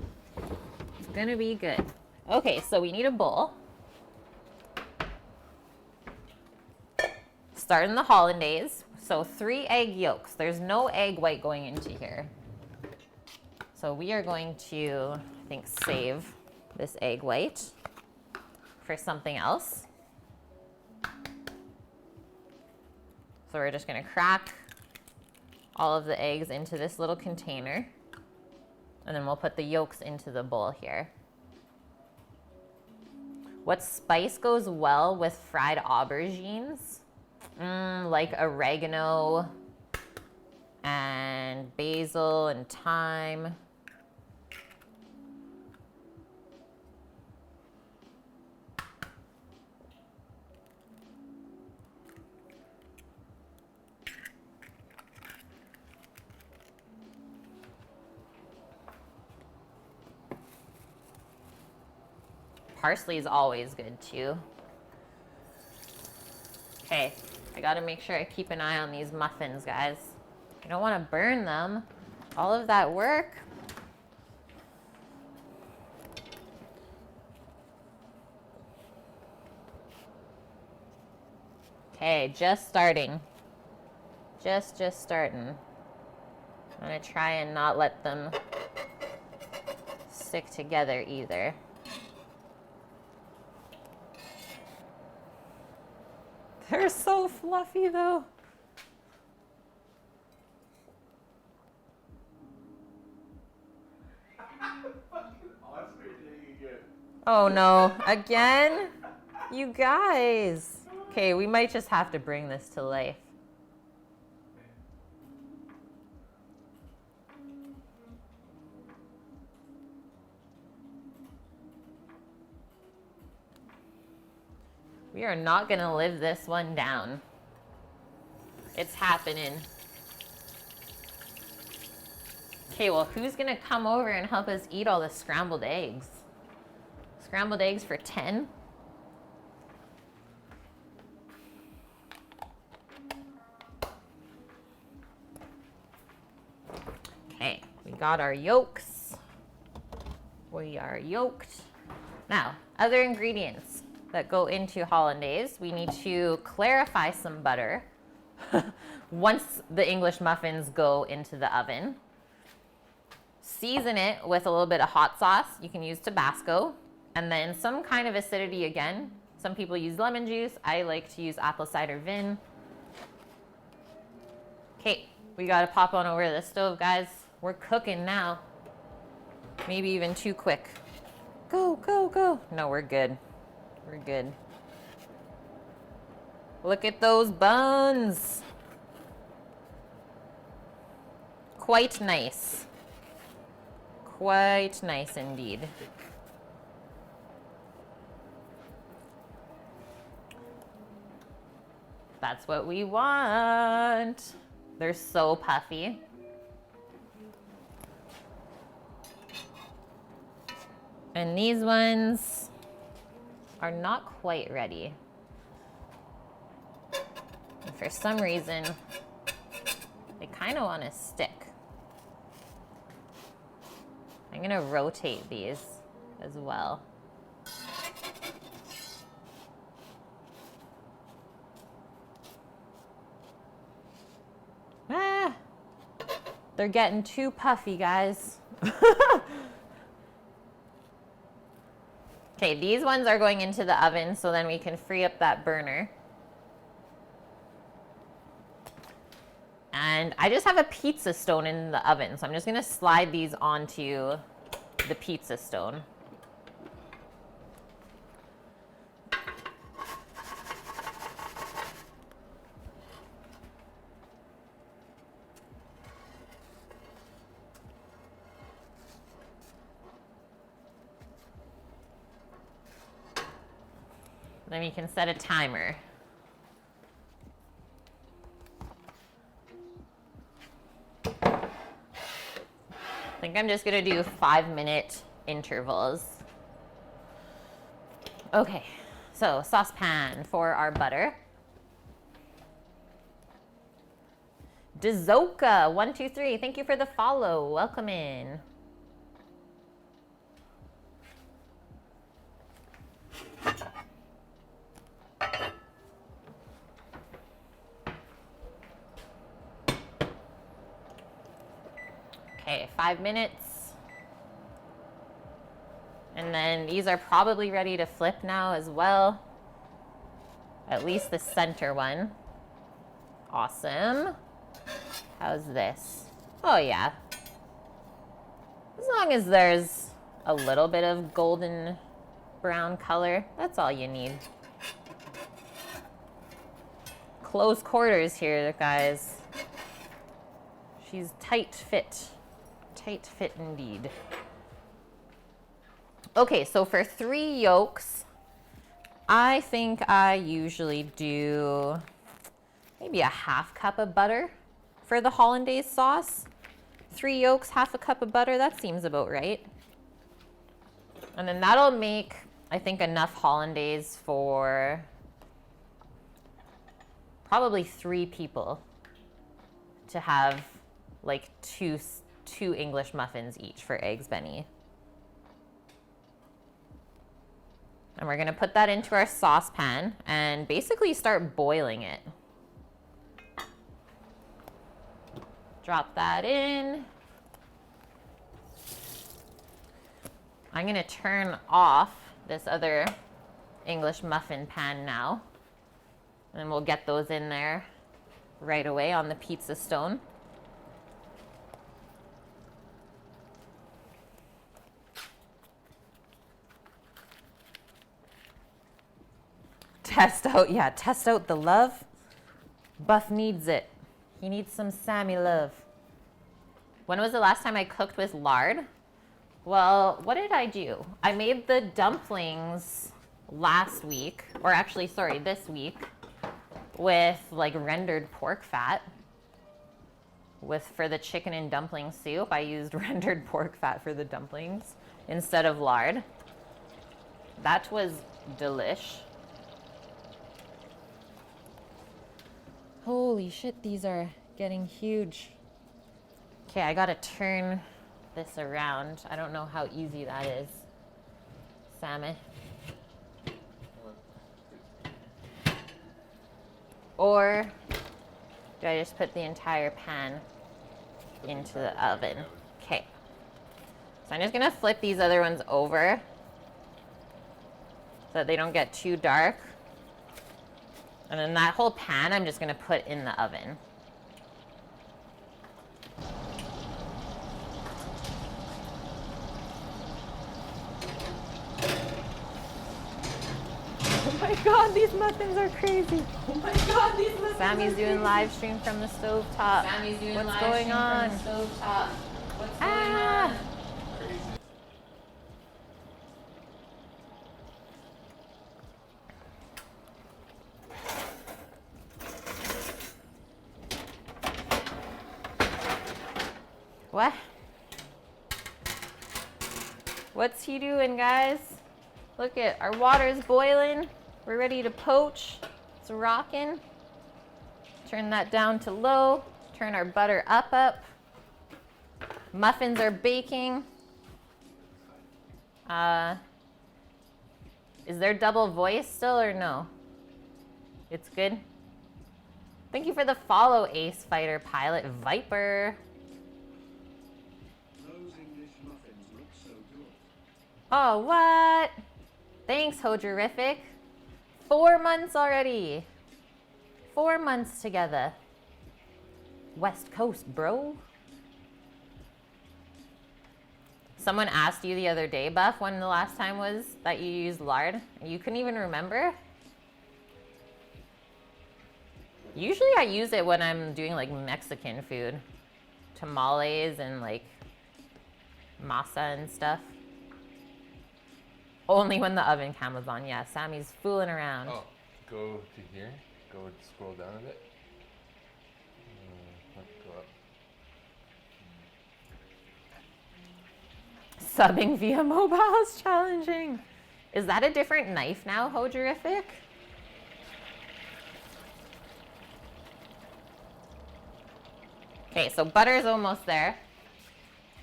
It's gonna be good. Okay, so we need a bowl. Start in the hollandaise. So 3 egg yolks. There's no egg white going into here. So we are going to, I think, save this egg white for something else. So we're just gonna crack all of the eggs into this little container. And then we'll put the yolks into the bowl here. What spice goes well with fried aubergines? Like oregano and basil and thyme. Parsley is always good too. Okay, I gotta make sure I keep an eye on these muffins, guys. I don't wanna burn them. All of that work. Okay, just starting. Just starting. I'm gonna try and not let them stick together either. They're so fluffy though. Oh no, again? You guys. Okay, we might just have to bring this to life. We are not gonna live this one down. It's happening. Okay, well, who's gonna come over and help us eat all the scrambled eggs? Scrambled eggs for 10? Okay, we got our yolks. We are yolked. Now, other ingredients that go into hollandaise. We need to clarify some butter once the English muffins go into the oven. Season it with a little bit of hot sauce. You can use Tabasco. And then some kind of acidity again. Some people use lemon juice. I like to use apple cider vin. Okay, we gotta pop on over to the stove, guys. We're cooking now. Maybe even too quick. Go, go, go. No, we're good. We're good. Look at those buns. Quite nice. Quite nice indeed. That's what we want. They're so puffy. And these ones are not quite ready. And for some reason, they kind of want to stick. I'm gonna rotate these as well. Ah, they're getting too puffy, guys. Okay, these ones are going into the oven so then we can free up that burner. And I just have a pizza stone in the oven, so I'm just gonna slide these onto the pizza stone. Then you can set a timer. I think I'm just gonna do 5-minute intervals. Okay, so saucepan for our butter. Dizoka123, thank you for the follow. Welcome in. Okay, 5 minutes. And then these are probably ready to flip now as well. At least the center one. Awesome. How's this? Oh yeah. As long as there's a little bit of golden brown color, that's all you need. Close quarters here, guys. She's tight fit. Tight fit indeed. Okay, so for 3 yolks, I think I usually do maybe a ½ cup of butter for the hollandaise sauce. 3 yolks, ½ cup of butter, that seems about right. And then that'll make, I think, enough hollandaise for probably 3 people to have like two English muffins each for eggs Benny. And we're gonna put that into our saucepan and basically start boiling it. Drop that in. I'm gonna turn off this other English muffin pan now. And then we'll get those in there right away on the pizza stone. Test out the love. Buff needs it. He needs some Sammy love. When was the last time I cooked with lard? Well, what did I do? I made the dumplings last week, or actually, sorry, this week, with like rendered pork fat. For the chicken and dumpling soup, I used rendered pork fat for the dumplings instead of lard. That was delish. Holy shit, these are getting huge. Okay, I gotta turn this around. I don't know how easy that is. Sammy. Or do I just put the entire pan into the oven? Okay. So I'm just gonna flip these other ones over that they don't get too dark. And then that whole pan I'm just gonna put in the oven. Oh my god, these muffins are crazy. Oh my god, these muffins Sammy's are doing crazy. live stream from the stove top. Sammy's doing What's live going stream on? from the stove top. What's going Ah. on? Crazy. What? What's he doing, guys? Look at our water's boiling. We're ready to poach. It's rocking. Turn that down to low. Turn our butter up. Muffins are baking. Is there double voice still or no? It's good. Thank you for the follow, Ace Fighter Pilot Viper. Those English muffins look so good. Oh, what? Thanks, Hojerific. 4 months already. 4 months together. West Coast, bro. Someone asked you the other day, Buff, when the last time was that you used lard. You couldn't even remember? Usually I use it when I'm doing like Mexican food. Tamales and like masa and stuff. Only when the oven cam was on. Yeah, Sammy's fooling around. Oh, go to here. Go scroll down a bit. Go up. Subbing via mobile is challenging. Is that a different knife now, Hojerific? Okay, so butter's almost there.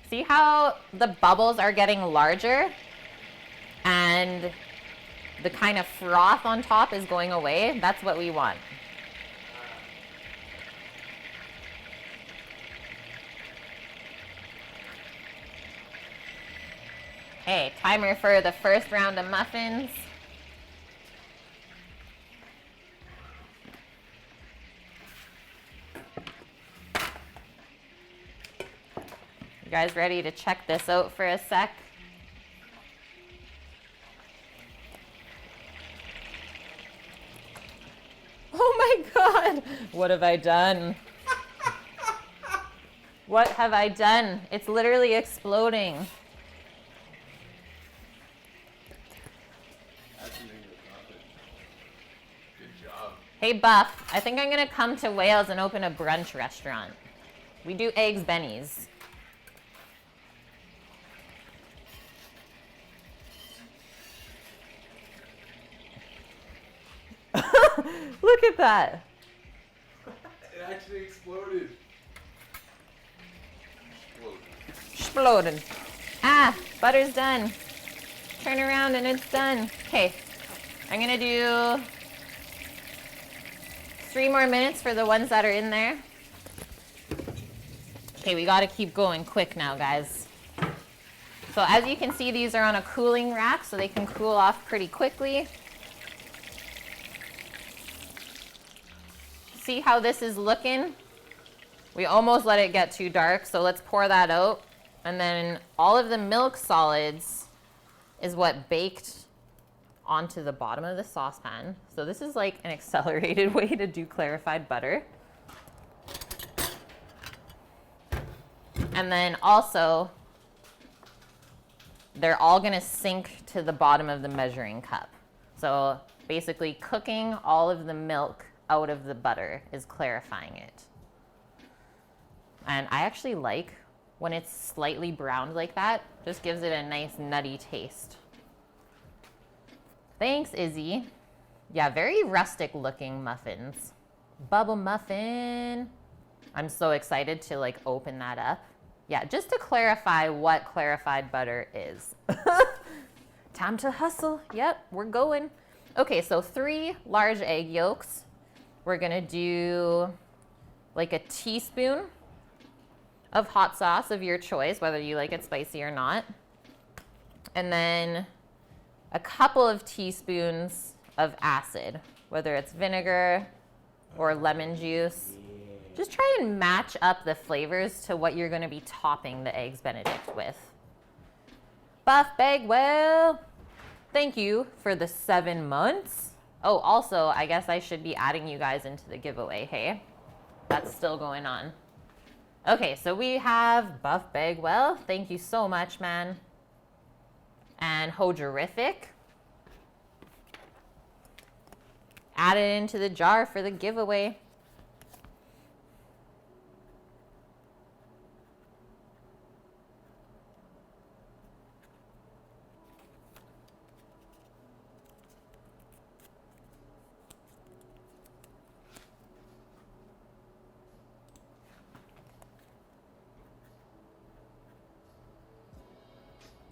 See how the bubbles are getting larger and the kind of froth on top is going away? That's what we want. Okay, timer for the first round of muffins. You guys ready to check this out for a sec? Oh my god! What have I done? What have I done? It's literally exploding. That's an English muffin. Good job. Hey Buff, I think I'm gonna come to Wales and open a brunch restaurant. We do eggs bennies. Look at that. It actually exploded. Whoa. Exploded. Ah, butter's done. Turn around and it's done. Okay, I'm gonna do 3 more minutes for the ones that are in there. Okay, we gotta keep going quick now, guys. So as you can see, these are on a cooling rack, so they can cool off pretty quickly. See how this is looking? We almost let it get too dark, so let's pour that out. And then all of the milk solids is what baked onto the bottom of the saucepan. So this is like an accelerated way to do clarified butter. And then also, they're all gonna sink to the bottom of the measuring cup. So basically cooking all of the milk out of the butter is clarifying it. And I actually like when it's slightly browned like that, just gives it a nice nutty taste. Thanks, Izzy. Yeah, very rustic looking muffins. Bubble muffin. I'm so excited to like open that up. Yeah, just to clarify what clarified butter is. Time to hustle. Yep, we're going. Okay, so 3 large egg yolks. We're gonna do like a teaspoon of hot sauce of your choice, whether you like it spicy or not. And then a couple of teaspoons of acid, whether it's vinegar or lemon juice. Just try and match up the flavors to what you're going to be topping the Eggs Benedict with. Buff Bagwell, thank you for the 7 months. Oh, also, I guess I should be adding you guys into the giveaway, hey? That's still going on. Okay, so we have Buff Bagwell. Thank you so much, man. And Hojerific. Add it into the jar for the giveaway.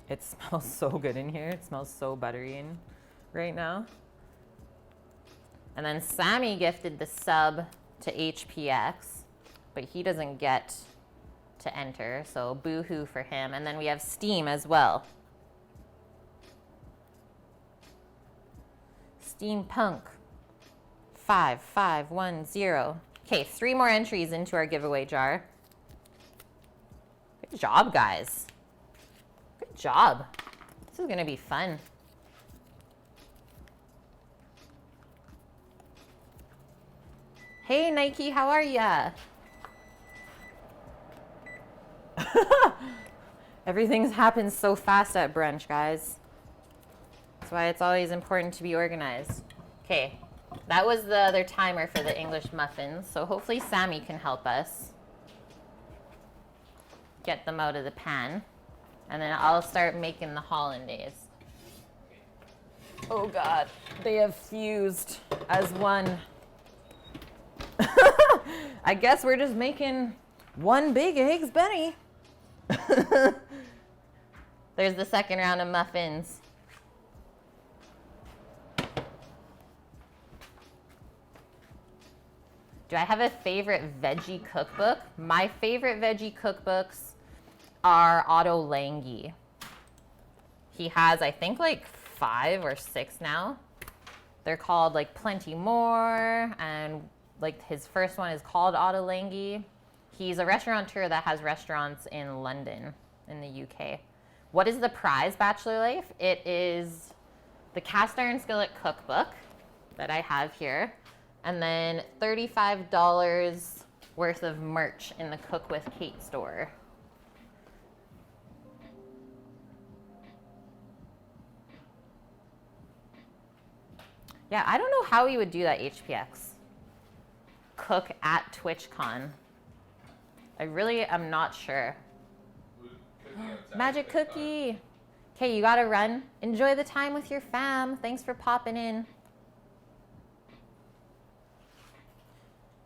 It smells so good in here. It smells so buttery in right now. And then Sammy gifted the sub to HPX, but he doesn't get to enter, so boo-hoo for him. And then we have Steam as well. Steampunk 5510. Okay, 3 more entries into our giveaway jar. Good job, guys. Good job. This is gonna be fun. Hey Nike, how are ya? Everything's happened so fast at brunch, guys. That's why it's always important to be organized. Okay, that was the other timer for the English muffins, so hopefully Sammy can help us get them out of the pan. And then I'll start making the hollandaise. Oh God, they have fused as one. I guess we're just making one big Eggs Benny. There's the second round of muffins. Do I have a favorite veggie cookbook? My favorite veggie cookbooks are Otto Lange. He has, I think, like 5 or 6 now. They're called like Plenty More, and like his first one is called Otto Lange. He's a restaurateur that has restaurants in London, in the UK. What is the prize, Bachelor Life? It is the cast iron skillet cookbook that I have here, and then $35 worth of merch in the Cook with Kate store. Yeah, I don't know how you would do that, HPX. Cook at TwitchCon. I really am not sure. Magic cookie. Okay, you gotta run. Enjoy the time with your fam. Thanks for popping in.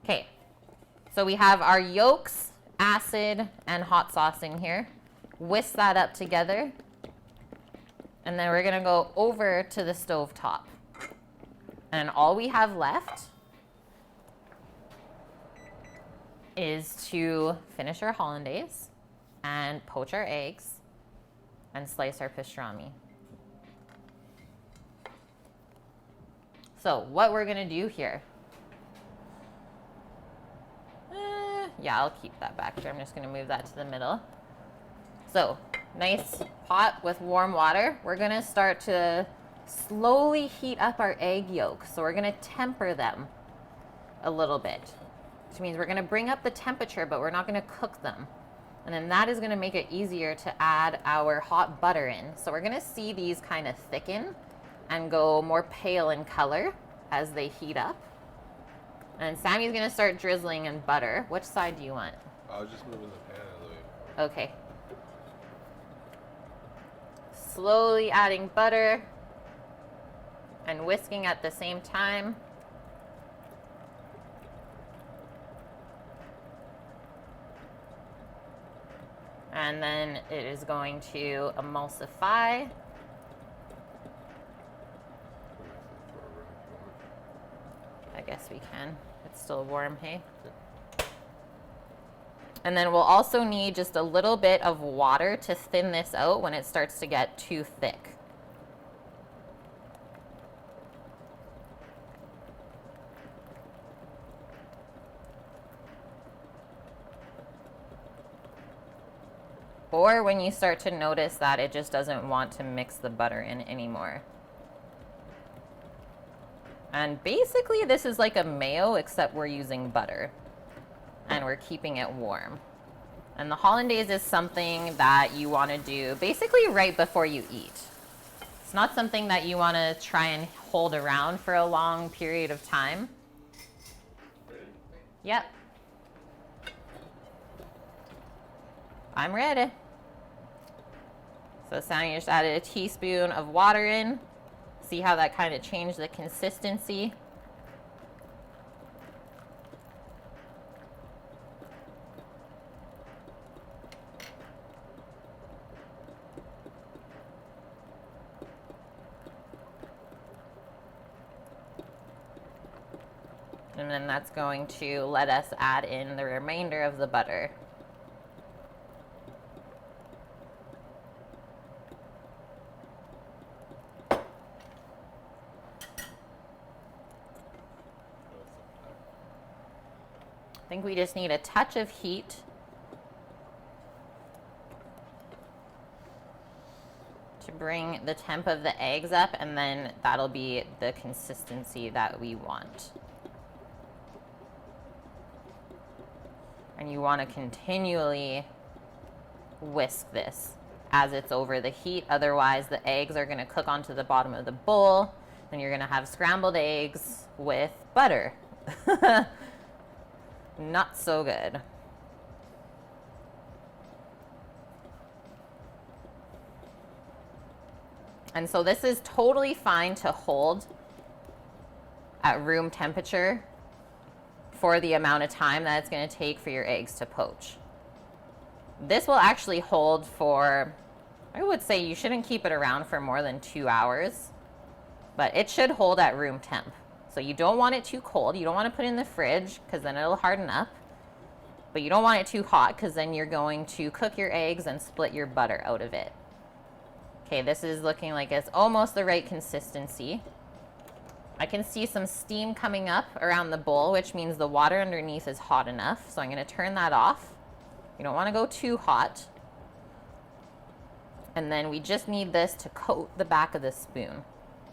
Okay, so we have our yolks, acid, and hot sauce in here. Whisk that up together. And then we're gonna go over to the stovetop. And all we have left is to finish our hollandaise and poach our eggs and slice our pastrami. So what we're gonna do here, yeah, I'll keep that back here. I'm just gonna move that to the middle. So nice pot with warm water. We're gonna start to slowly heat up our egg yolks. So we're gonna temper them a little bit, which means we're gonna bring up the temperature, but we're not gonna cook them. And then that is gonna make it easier to add our hot butter in. So we're gonna see these kind of thicken and go more pale in color as they heat up. And Sammy's gonna start drizzling in butter. Which side do you want? I was just moving the pan out of the way. Okay. Slowly adding butter and whisking at the same time. And then it is going to emulsify. I guess we can. It's still warm, hey? And then we'll also need just a little bit of water to thin this out when it starts to get too thick. or when you start to notice that it just doesn't want to mix the butter in anymore. And basically this is like a mayo, except we're using butter and we're keeping it warm. And the hollandaise is something that you want to do basically right before you eat. It's not something that you want to try and hold around for a long period of time. Ready? Yep. I'm ready. So Sandy just added a teaspoon of water in. See how that kind of changed the consistency? And then that's going to let us add in the remainder of the butter. I think we just need a touch of heat to bring the temp of the eggs up, and then that'll be the consistency that we want. And you want to continually whisk this as it's over the heat, otherwise the eggs are going to cook onto the bottom of the bowl, and you're going to have scrambled eggs with butter. Not so good. And so this is totally fine to hold at room temperature for the amount of time that it's going to take for your eggs to poach. This will actually hold for, I would say you shouldn't keep it around for more than 2 hours, but it should hold at room temp. So you don't want it too cold. You don't want to put it in the fridge because then it'll harden up. But you don't want it too hot because then you're going to cook your eggs and split your butter out of it. Okay, this is looking like it's almost the right consistency. I can see some steam coming up around the bowl, which means the water underneath is hot enough. So I'm going to turn that off. You don't want to go too hot. And then we just need this to coat the back of the spoon.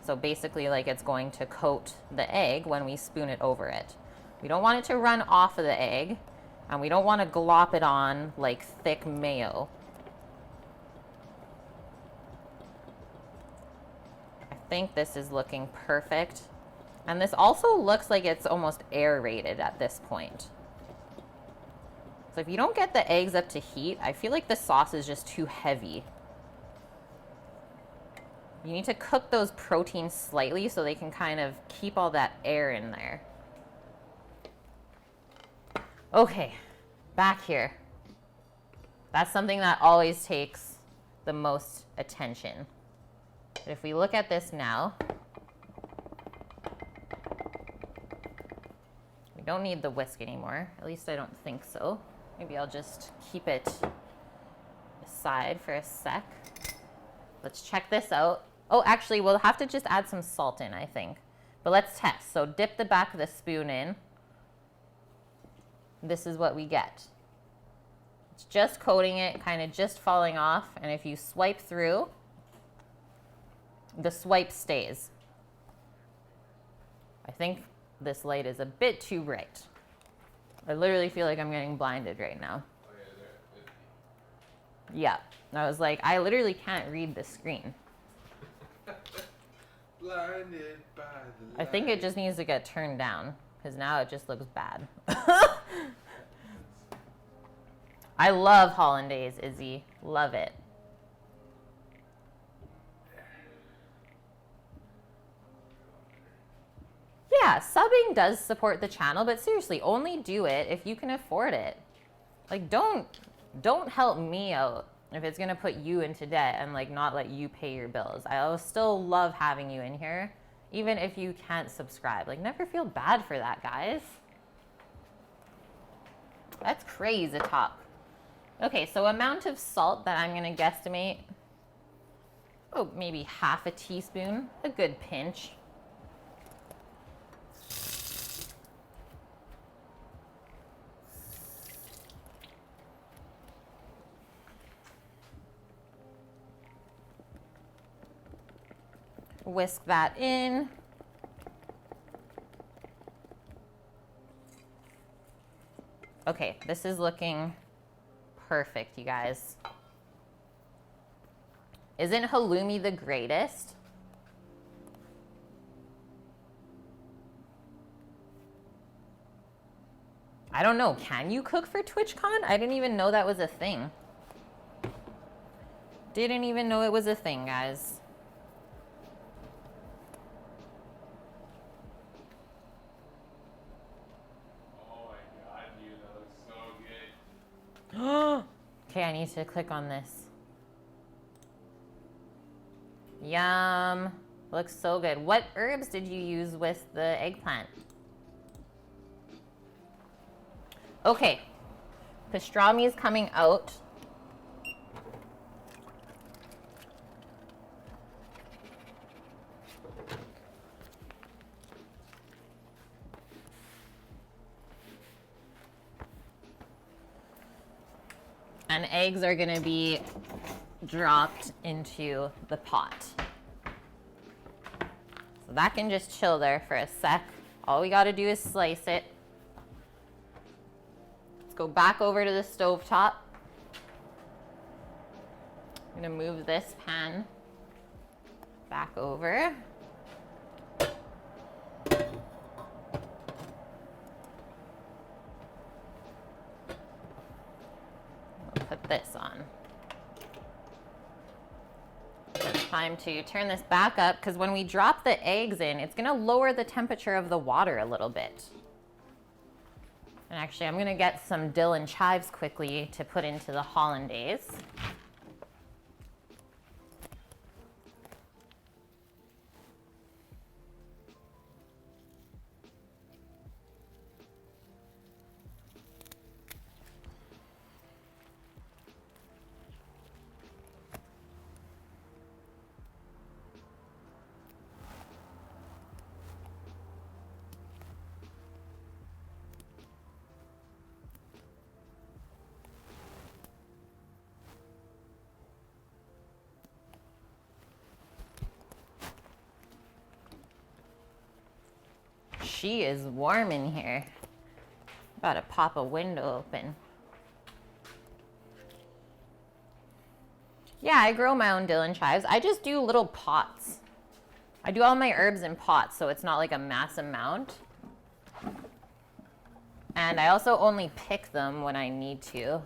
So basically like it's going to coat the egg when we spoon it over it. We don't want it to run off of the egg, and we don't want to glop it on like thick mayo. I think this is looking perfect. And this also looks like it's almost aerated at this point. So if you don't get the eggs up to heat, I feel like the sauce is just too heavy. You need to cook those proteins slightly so they can kind of keep all that air in there. Okay, back here. That's something that always takes the most attention. But if we look at this now, we don't need the whisk anymore. At least I don't think so. Maybe I'll just keep it aside for a sec. Let's check this out. Oh, actually, we'll have to just add some salt in, I think. But let's test. So dip the back of the spoon in. This is what we get. It's just coating it, kind of just falling off. And if you swipe through, the swipe stays. I think this light is a bit too bright. I literally feel like I'm getting blinded right now. Oh yeah, they're at 50. Yeah. I was like, I literally can't read the screen. Blinded by the light. I think it just needs to get turned down because now it just looks bad. I love hollandaise, Izzy. Love it. Yeah, subbing does support the channel, but seriously, only do it if you can afford it. Like, don't help me out if it's gonna put you into debt and like not let you pay your bills. I'll still love having you in here, even if you can't subscribe. Like, never feel bad for that, guys. That's crazy talk. Okay, so amount of salt that I'm gonna guesstimate. Oh, maybe half a teaspoon, a good pinch. Whisk that in. Okay, this is looking perfect, you guys. Isn't halloumi the greatest? I don't know, can you cook for TwitchCon? I didn't even know that was a thing. Didn't even know it was a thing, guys. Oh my god, dude, that looks so good. Okay, I need to click on this. Yum. Looks so good. What herbs did you use with the eggplant? Okay. Pastrami is coming out. And eggs are gonna be dropped into the pot. So that can just chill there for a sec. All we gotta do is slice it. Let's go back over to the stovetop. I'm gonna move this pan back over. I'll put this on. It's time to turn this back up because when we drop the eggs in, it's gonna lower the temperature of the water a little bit. And actually, I'm gonna get some dill and chives quickly to put into the hollandaise. She is warm in here. About to pop a window open. Yeah, I grow my own dill and chives. I just do little pots. I do all my herbs in pots, so it's not like a mass amount. And I also only pick them when I need to.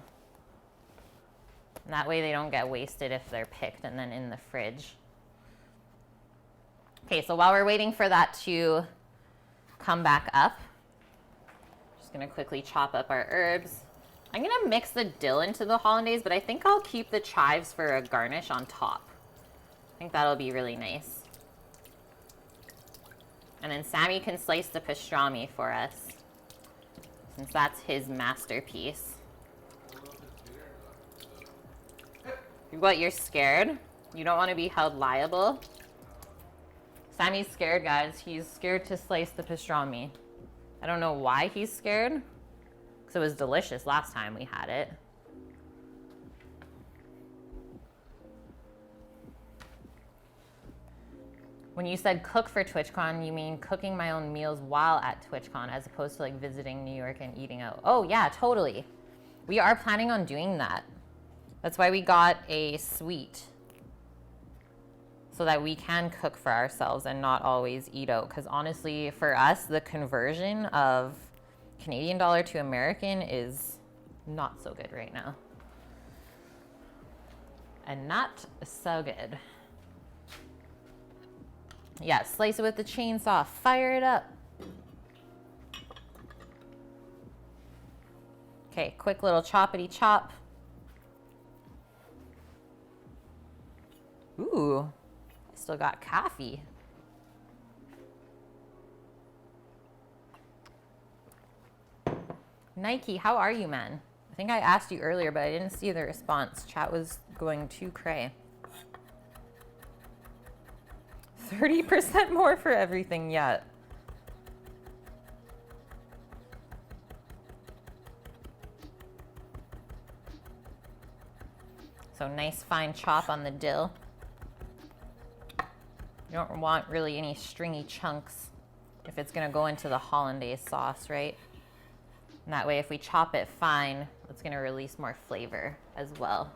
And that way they don't get wasted if they're picked and then in the fridge. Okay, so while we're waiting for that to come back up, just gonna quickly chop up our herbs. I'm gonna mix the dill into the hollandaise, but I think I'll keep the chives for a garnish on top. I think that'll be really nice. And then Sammy can slice the pastrami for us, since that's his masterpiece. What, you're scared? You don't want to be held liable? Sammy's scared, guys. He's scared to slice the pastrami. I don't know why he's scared, because it was delicious last time we had it. When you said cook for TwitchCon, you mean cooking my own meals while at TwitchCon as opposed to like visiting New York and eating out. Oh yeah, totally. We are planning on doing that. That's why we got a suite, so that we can cook for ourselves and not always eat out. Because honestly, for us, the conversion of Canadian dollar to American is not so good right now. And not so good. Yeah, slice it with the chainsaw, fire it up. Okay, quick little choppity chop. Ooh. Still got coffee. Nike, how are you, man? I think I asked you earlier, but I didn't see the response. Chat was going too cray. 30% more for everything yet. So nice fine chop on the dill. I'm You don't want really any stringy chunks if it's gonna go into the hollandaise sauce, right? And that way, if we chop it fine, it's gonna release more flavor as well.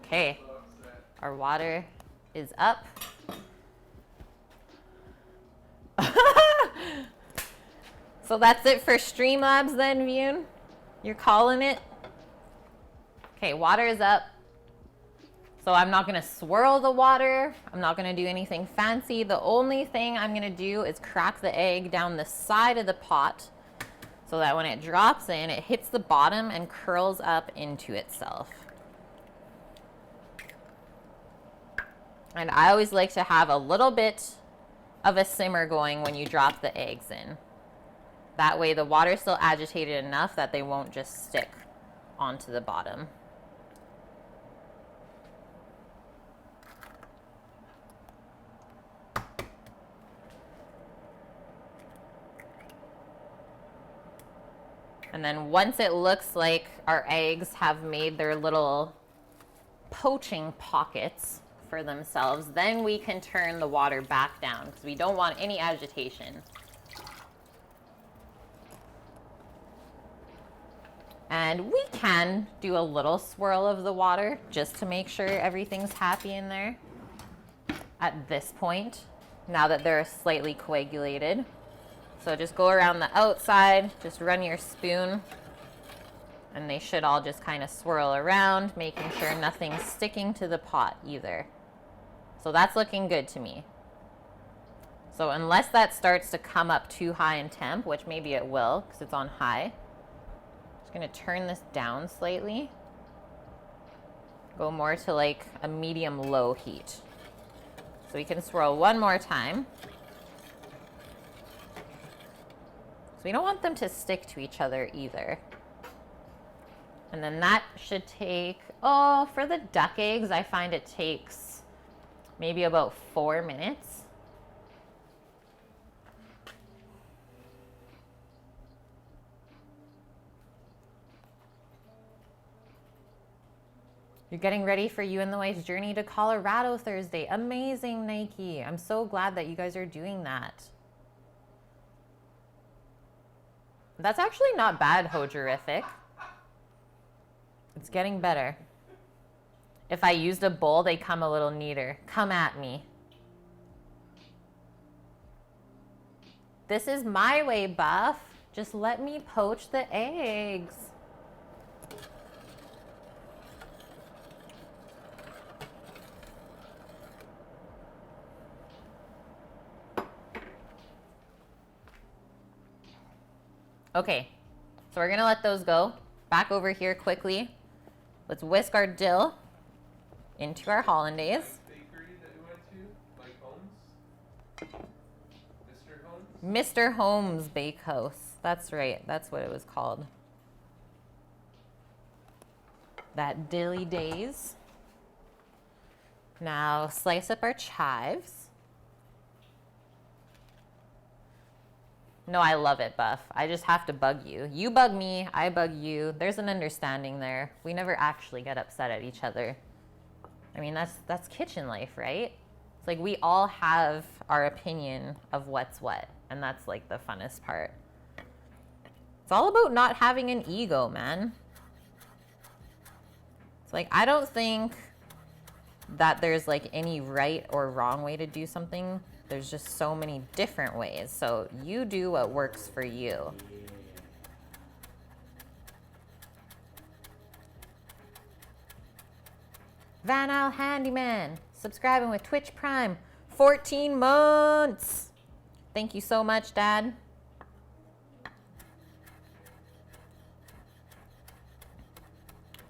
Okay, our water is up. So that's it for Streamlabs then, Vune? You're calling it? Okay, water is up. So I'm not gonna swirl the water. I'm not gonna do anything fancy. The only thing I'm gonna do is crack the egg down the side of the pot so that when it drops in, it hits the bottom and curls up into itself. And I always like to have a little bit of a simmer going when you drop the eggs in. That way the water's still agitated enough that they won't just stick onto the bottom. And then once it looks like our eggs have made their little poaching pockets for themselves, then we can turn the water back down because we don't want any agitation. And we can do a little swirl of the water just to make sure everything's happy in there at this point, now that they're slightly coagulated. So just go around the outside, just run your spoon, and they should all just kind of swirl around, making sure nothing's sticking to the pot either. So that's looking good to me. So unless that starts to come up too high in temp, which maybe it will because it's on high, just gonna turn this down slightly. Go more to like a medium-low heat. So we can swirl one more time. So we don't want them to stick to each other either. And then that should take, oh, for the duck eggs, I find it takes maybe about 4 minutes. You're getting ready for you and the wife's journey to Colorado Thursday. Amazing, Nike. I'm so glad that you guys are doing that. That's actually not bad, Hojerific. It's getting better. If I used a bowl, they come a little neater. Come at me. This is my way, Buff. Just let me poach the eggs. Okay, so we're gonna let those go. Back over here quickly. Let's whisk our dill into our hollandaise. Bakery that we went to, like Holmes? Mr. Holmes? Mr. Holmes Bakehouse. That's right, that's what it was called. That dilly days. Now slice up our chives. No, I love it, Buff. I just have to bug you. You bug me, I bug you. There's an understanding there. We never actually get upset at each other. I mean, that's kitchen life, right? It's like we all have our opinion of what's what, and that's like the funnest part. It's all about not having an ego, man. It's like, I don't think that there's like any right or wrong way to do something. There's just so many different ways. So you do what works for you. Van Al Handyman, subscribing with Twitch Prime, 14 months. Thank you so much, Dad.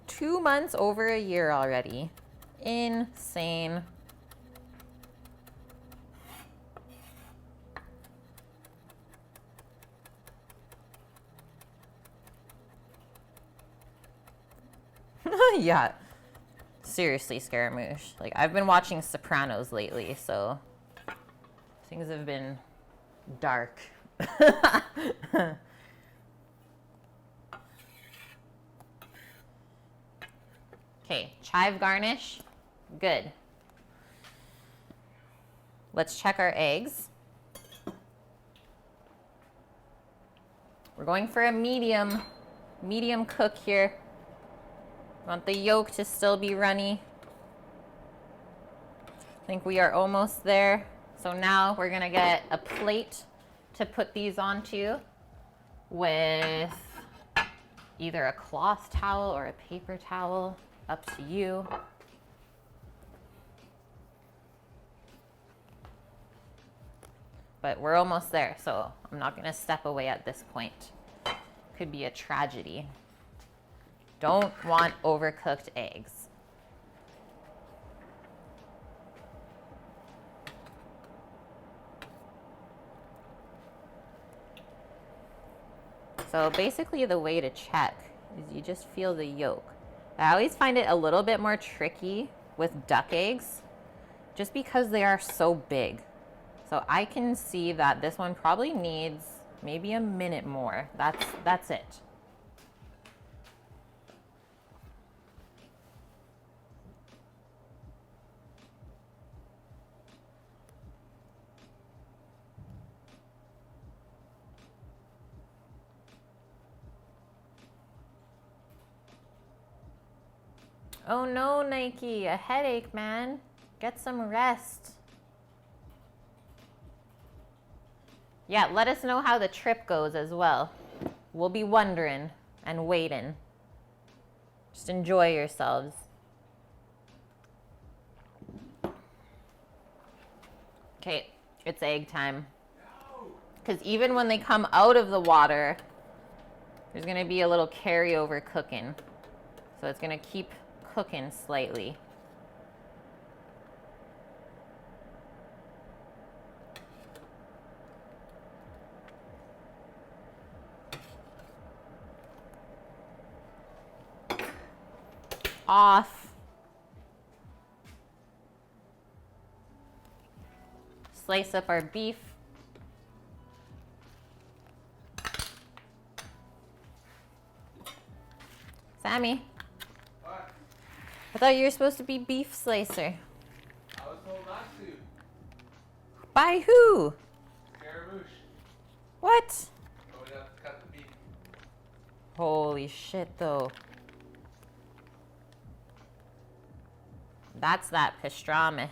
Two months over a year already. Insane. Yeah. Seriously, Scaramouche. Like, I've been watching Sopranos lately, so things have been dark. Okay, chive garnish. Good. Let's check our eggs. We're going for a medium cook here. Want the yolk to still be runny. I think we are almost there. So now we're gonna get a plate to put these onto with either a cloth towel or a paper towel, up to you. But we're almost there, so I'm not gonna step away at this point. Could be a tragedy. Don't want overcooked eggs. So basically the way to check is you just feel the yolk. I always find it a little bit more tricky with duck eggs just because they are so big. So I can see that this one probably needs maybe a minute more. That's it. Oh no, Nike, a headache, man. Get some rest. Yeah, let us know how the trip goes as well. We'll be wondering and waiting. Just enjoy yourselves. Okay, it's egg time. Because even when they come out of the water, there's gonna be a little carryover cooking. So it's gonna keep cooking slightly. Off. Slice up our beef. Sammy, What? I thought you were supposed to be beef slicer. I was told not to. By who? Scaramouche. What? Oh, we have to cut the beef. Holy shit, though. That's that pastrami.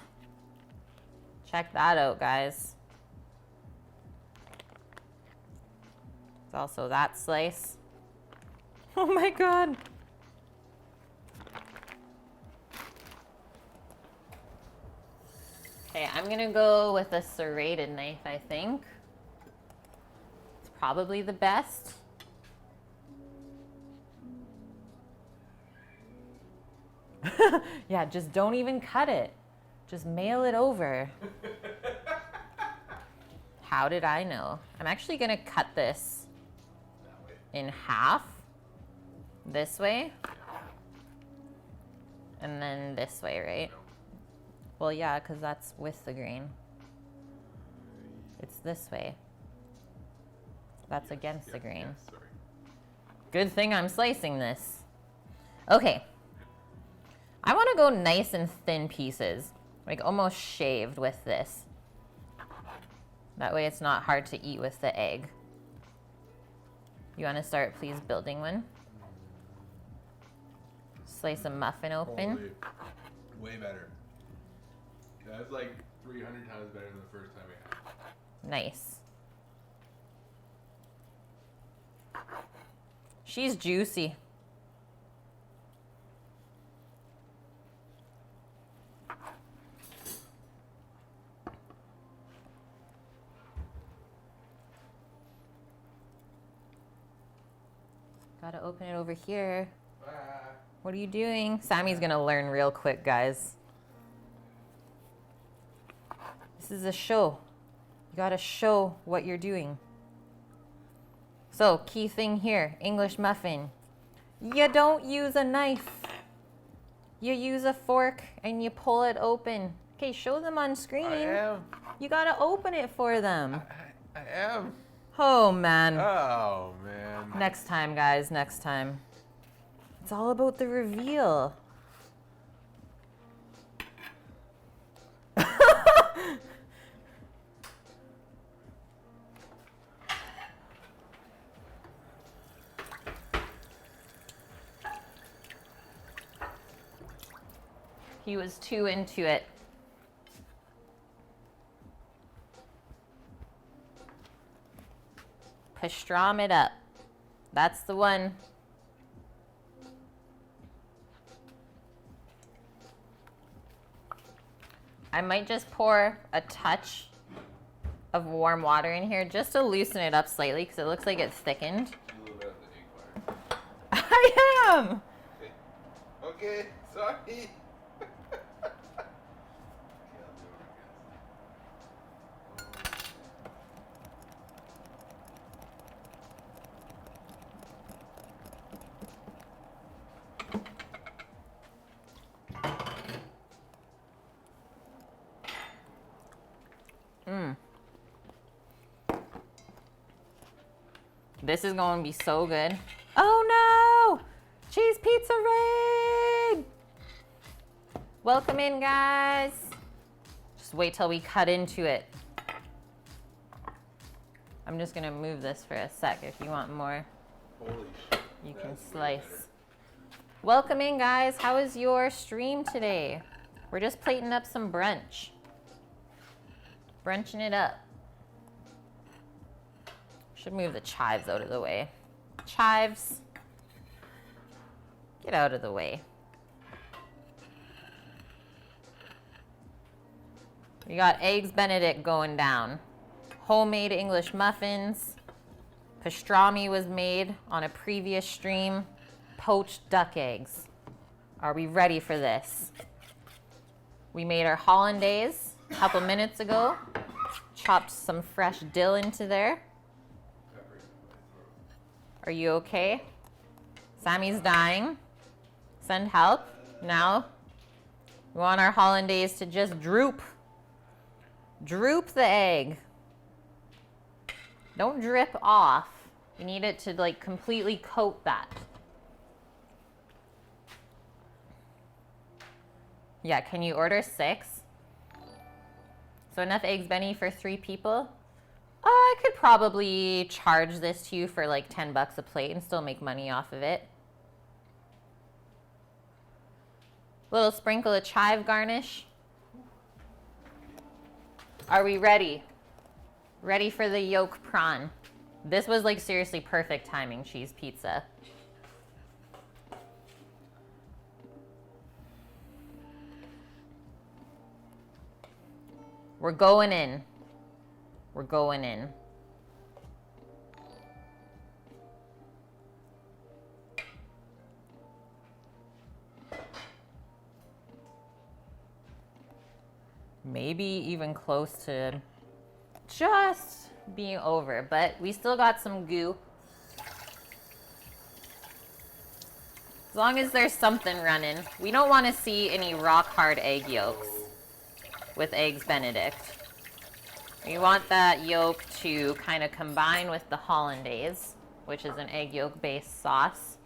Check that out, guys. It's also that slice. Oh my god. Okay, I'm gonna go with a serrated knife, I think. It's probably the best. Yeah, just don't even cut it. Just mail it over. How did I know? I'm actually gonna cut this in half. This way. And then this way, right? Well, yeah, because that's with the grain. It's this way. That's against the grain. Yes, sorry. Good thing I'm slicing this. Okay. I want to go nice and thin pieces, like almost shaved with this. That way it's not hard to eat with the egg. You want to start, please, building one? Slice a muffin open. Holy, way better. That's like 300 times better than the first time we had it. Nice. She's juicy. Gotta open it over here. Ah. What are you doing? Sammy's gonna learn real quick, guys. This is a show. You gotta show what you're doing. So, key thing here, English muffin. You don't use a knife. You use a fork and you pull it open. Okay, show them on screen. I am. You gotta open it for them. I am. Oh, man. Oh, man. Next time, guys, next time. It's all about the reveal. He was too into it. Pastram it up. That's the one. I might just pour a touch of warm water in here just to loosen it up slightly because it looks like it's thickened. A little bit of the egg water. I am! Okay, sorry. Okay, I'll do it This is going to be so good. Oh no! Cheese pizza raid! Welcome in, guys. Just wait till we cut into it. I'm just gonna move this for a sec. If you want more, Holy shit. you can That's way slice. better. Welcome in, guys. How was your stream today? We're just plating up some brunch. Brunching it up. Should move the chives out of the way. Chives, get out of the way. We got eggs Benedict going down. Homemade English muffins. Pastrami was made on a previous stream. Poached duck eggs. Are we ready for this? We made our hollandaise a couple minutes ago. Chopped some fresh dill into there. Are you okay? Sammy's dying. Send help. Now, we want our hollandaise to just droop. Droop the egg. Don't drip off. You need it to like completely coat that. Yeah, can you order 6? So enough eggs, Benny, for 3 people? I could probably charge this to you for like 10 bucks a plate and still make money off of it. Little sprinkle of chive garnish. Are we ready? Ready for the yolk prawn. This was like seriously perfect timing cheese pizza. We're going in. We're going in. Maybe even close to just being over, but we still got some goo. As long as there's something running. We don't want to see any rock hard egg yolks with eggs Benedict. We want that yolk to kind of combine with the hollandaise, which is an egg yolk based sauce.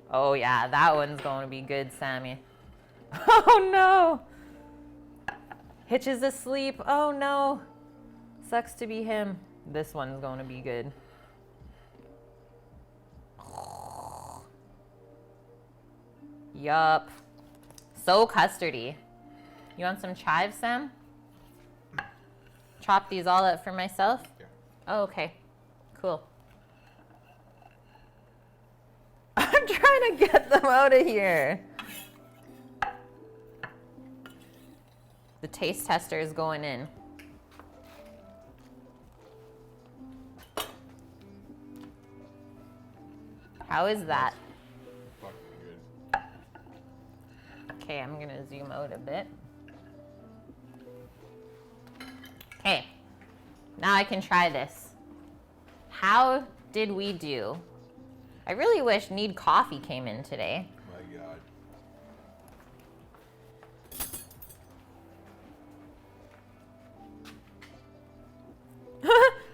Oh yeah, that one's going to be good, Sammy. Oh no! Hitch is asleep. Oh no. Sucks to be him. This one's going to be good. Yup. So custardy. You want some chives, Sam? Chop these all up for myself? Yeah. Oh, okay. Cool. I'm trying to get them out of here. The taste tester is going in. How is that? Fucking good. Okay, I'm gonna zoom out a bit. Okay, now I can try this. How did we do? I really wish Need Coffee came in today. My God.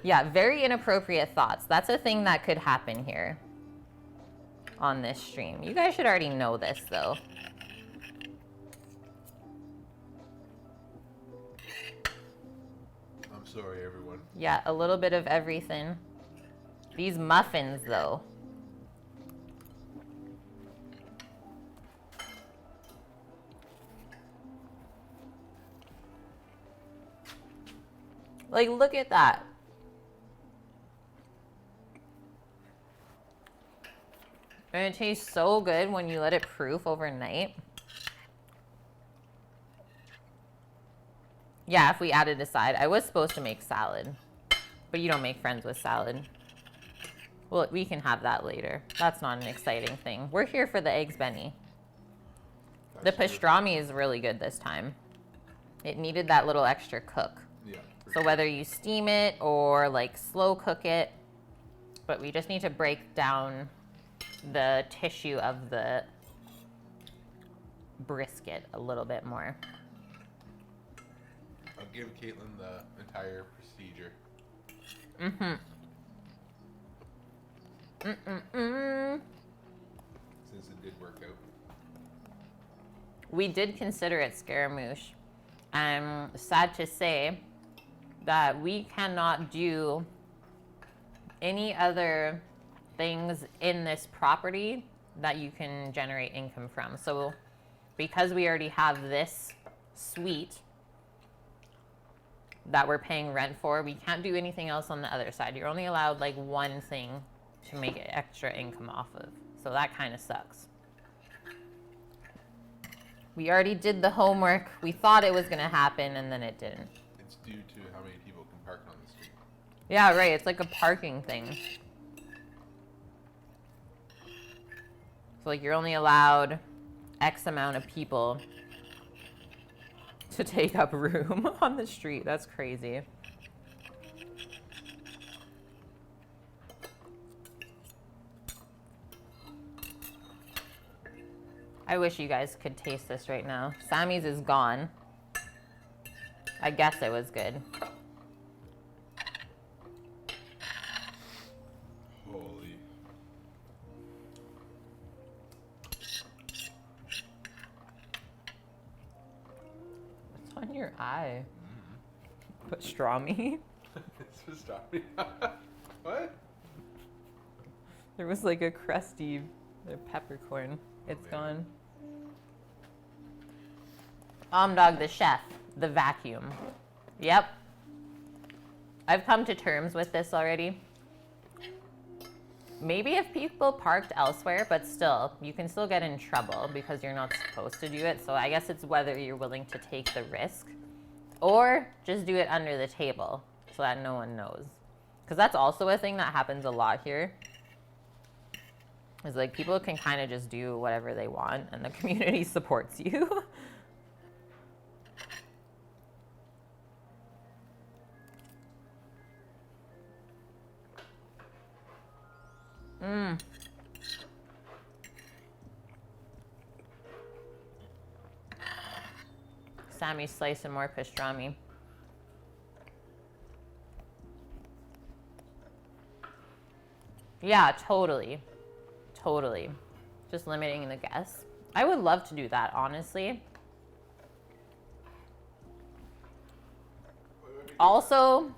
Yeah, very inappropriate thoughts. That's a thing that could happen here on this stream. You guys should already know this, though. sorry, everyone. Yeah, a little bit of everything. These muffins, though. Like, look at that. And it tastes so good when you let it proof overnight. Yeah, if we added a side. I was supposed to make salad, but you don't make friends with salad. Well, we can have that later. That's not an exciting thing. We're here for the eggs, Benny. The pastrami is really good this time. It needed that little extra cook. Yeah. So whether you steam it or like slow cook it, but we just need to break down the tissue of the brisket a little bit more. I'll give Caitlin the entire procedure. Since it did work out. We did consider it Scaramouche. I'm sad to say that we cannot do any other things in this property that you can generate income from. So because we already have this suite that we're paying rent for, we can't do anything else on the other side. You're only allowed like one thing to make extra income off of. So that kind of sucks. We already did the homework. We thought it was going to happen, and then it didn't. It's due to how many people can park on the street. Yeah, right. It's like a parking thing. So like you're only allowed X amount of people to take up room on the street. That's crazy. I wish you guys could taste this right now. Sammy's is gone. I guess it was good. Holy. What's on your eye? Pastrami? It's pastrami. What? There was like a crusty peppercorn. It's man. gone. Dog the chef, the vacuum. Yep. I've come to terms with this already. Maybe if people parked elsewhere, but still, you can still get in trouble because you're not supposed to do it. So I guess it's whether you're willing to take the risk or just do it under the table so that no one knows. Because that's also a thing that happens a lot here. Is like people can kind of just do whatever they want and the community supports you. Sammy's slicing more pastrami. Yeah, totally. Totally. Just limiting the guests. I would love to do that, honestly. Also,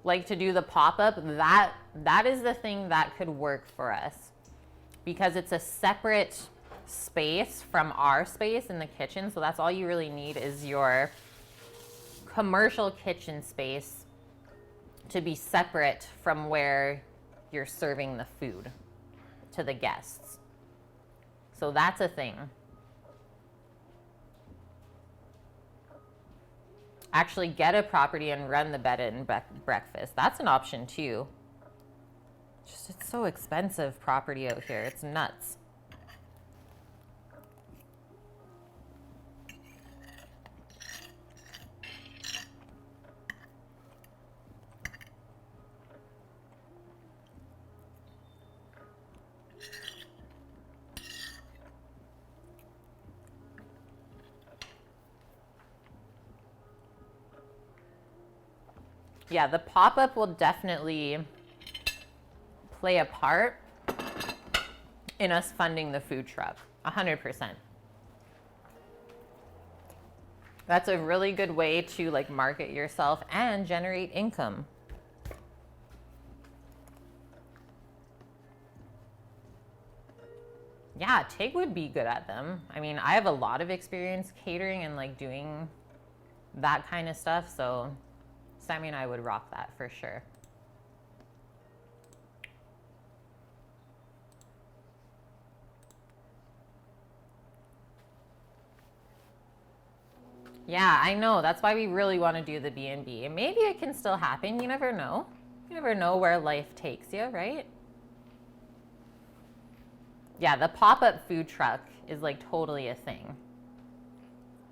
like to do the pop-up, that is the thing that could work for us because it's a separate space from our space in the kitchen. So that's all you really need is your commercial kitchen space to be separate from where you're serving the food to the guests. So that's a thing. Actually get a property and run the bed and breakfast. That's an option too. Just it's so expensive property out here. It's nuts. Yeah, the pop-up will definitely play a part in us funding the food truck, 100%. That's a really good way to like market yourself and generate income. Yeah, Tig would be good at them. I mean, I have a lot of experience catering and like doing that kind of stuff, so Sammy and I would rock that for sure. Yeah, I know. That's why we really want to do the B&B. Maybe it can still happen. You never know. You never know where life takes you, right? Yeah, the pop-up food truck is like totally a thing.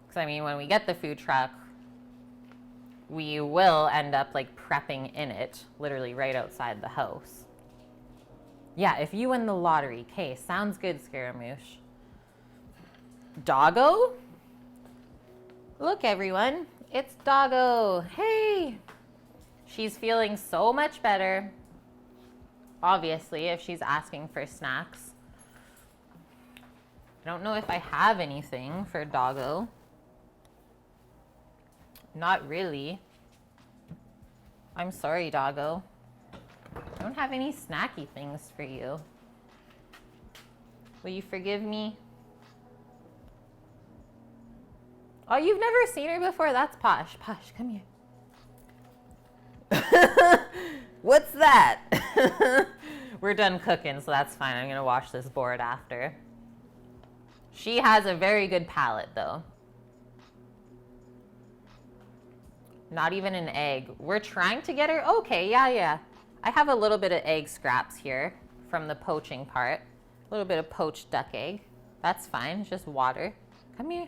Because I mean, when we get the food truck, we will end up like prepping in it, literally right outside the house. Yeah, if you win the lottery. Okay, sounds good, Scaramouche. Doggo? Look, everyone, it's Doggo. Hey! She's feeling so much better. Obviously, if she's asking for snacks. I don't know if I have anything for Doggo. Not really. I'm sorry, Doggo. I don't have any snacky things for you. Will you forgive me? Oh, you've never seen her before? That's Posh. Posh, come here. What's that? We're done cooking, so that's fine. I'm gonna wash this board after. She has a very good palate, though. Not even an egg. We're trying to get her. Okay, yeah. I have a little bit of egg scraps here from the poaching part. A little bit of poached duck egg. That's fine. It's just water. Come here.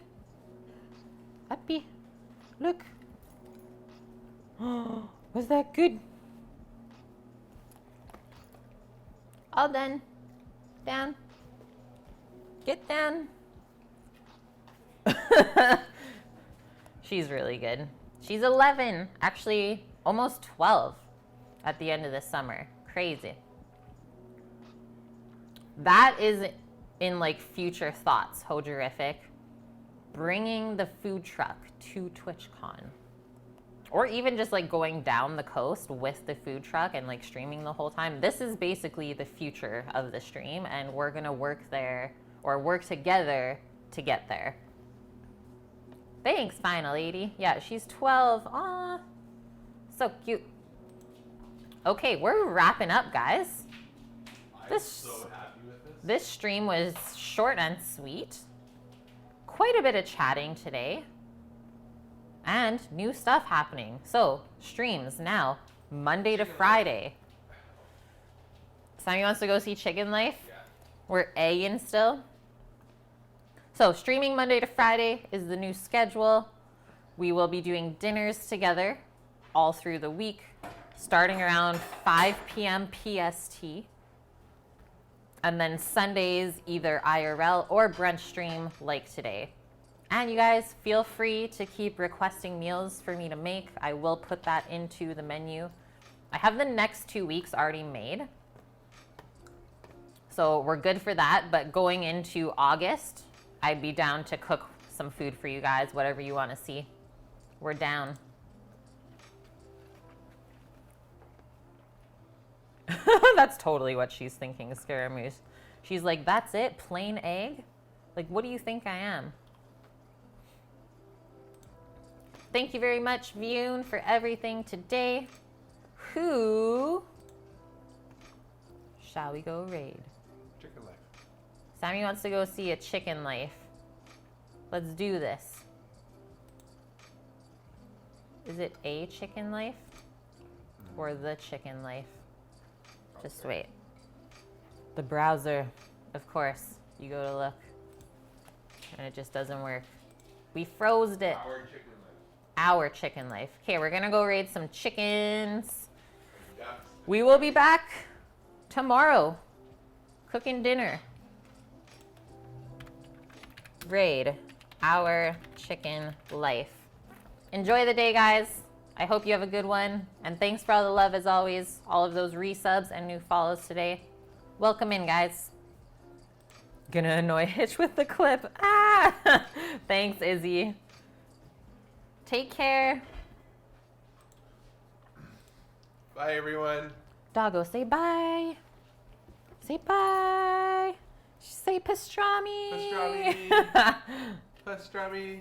Uppy. Look. Oh, was that good? All done. Down. Get down. She's really good. She's 11, actually almost 12 at the end of the summer. Crazy. That is in like future thoughts, Hojerific. Bringing the food truck to TwitchCon. Or even just like going down the coast with the food truck and like streaming the whole time. This is basically the future of the stream, and we're gonna work there or work together to get there. Thanks, Final Lady. Yeah, she's 12. Aw, so cute. Okay, we're wrapping up, guys. I'm so happy with this. This stream was short and sweet. Quite a bit of chatting today. And new stuff happening. So, streams now, Monday to Friday. Sammy wants to go see Chicken Life. Yeah. We're egging still. So, streaming Monday to Friday is the new schedule. We will be doing dinners together all through the week, starting around 5 p.m. PST. And then Sundays, either IRL or brunch stream like today. And you guys, feel free to keep requesting meals for me to make. I will put that into the menu. I have the next 2 weeks already made. So we're good for that. But going into August, I'd be down to cook some food for you guys, whatever you want to see. We're down. That's totally what she's thinking, Scaramouche. She's like, that's it? Plain egg? Like, what do you think I am? Thank you very much, Vune, for everything today. Who shall we go raid? Chicken Life. Sammy wants to go see a Chicken Life. Let's do this. Is it a Chicken Life or the Chicken Life? Just wait. The browser, of course. You go to look and it just doesn't work. We froze it. Our Chicken Life. Our Chicken Life. Okay, we're gonna go raid some chickens. Yes. We will be back tomorrow cooking dinner. Raid Our Chicken Life. Enjoy the day, guys. I hope you have a good one. And thanks for all the love as always. All of those resubs and new follows today. Welcome in, guys. Gonna annoy Hitch with the clip. Ah! Thanks, Izzy. Take care. Bye, everyone. Doggo, say bye. Say bye. Say pastrami. Pastrami. Pastrami.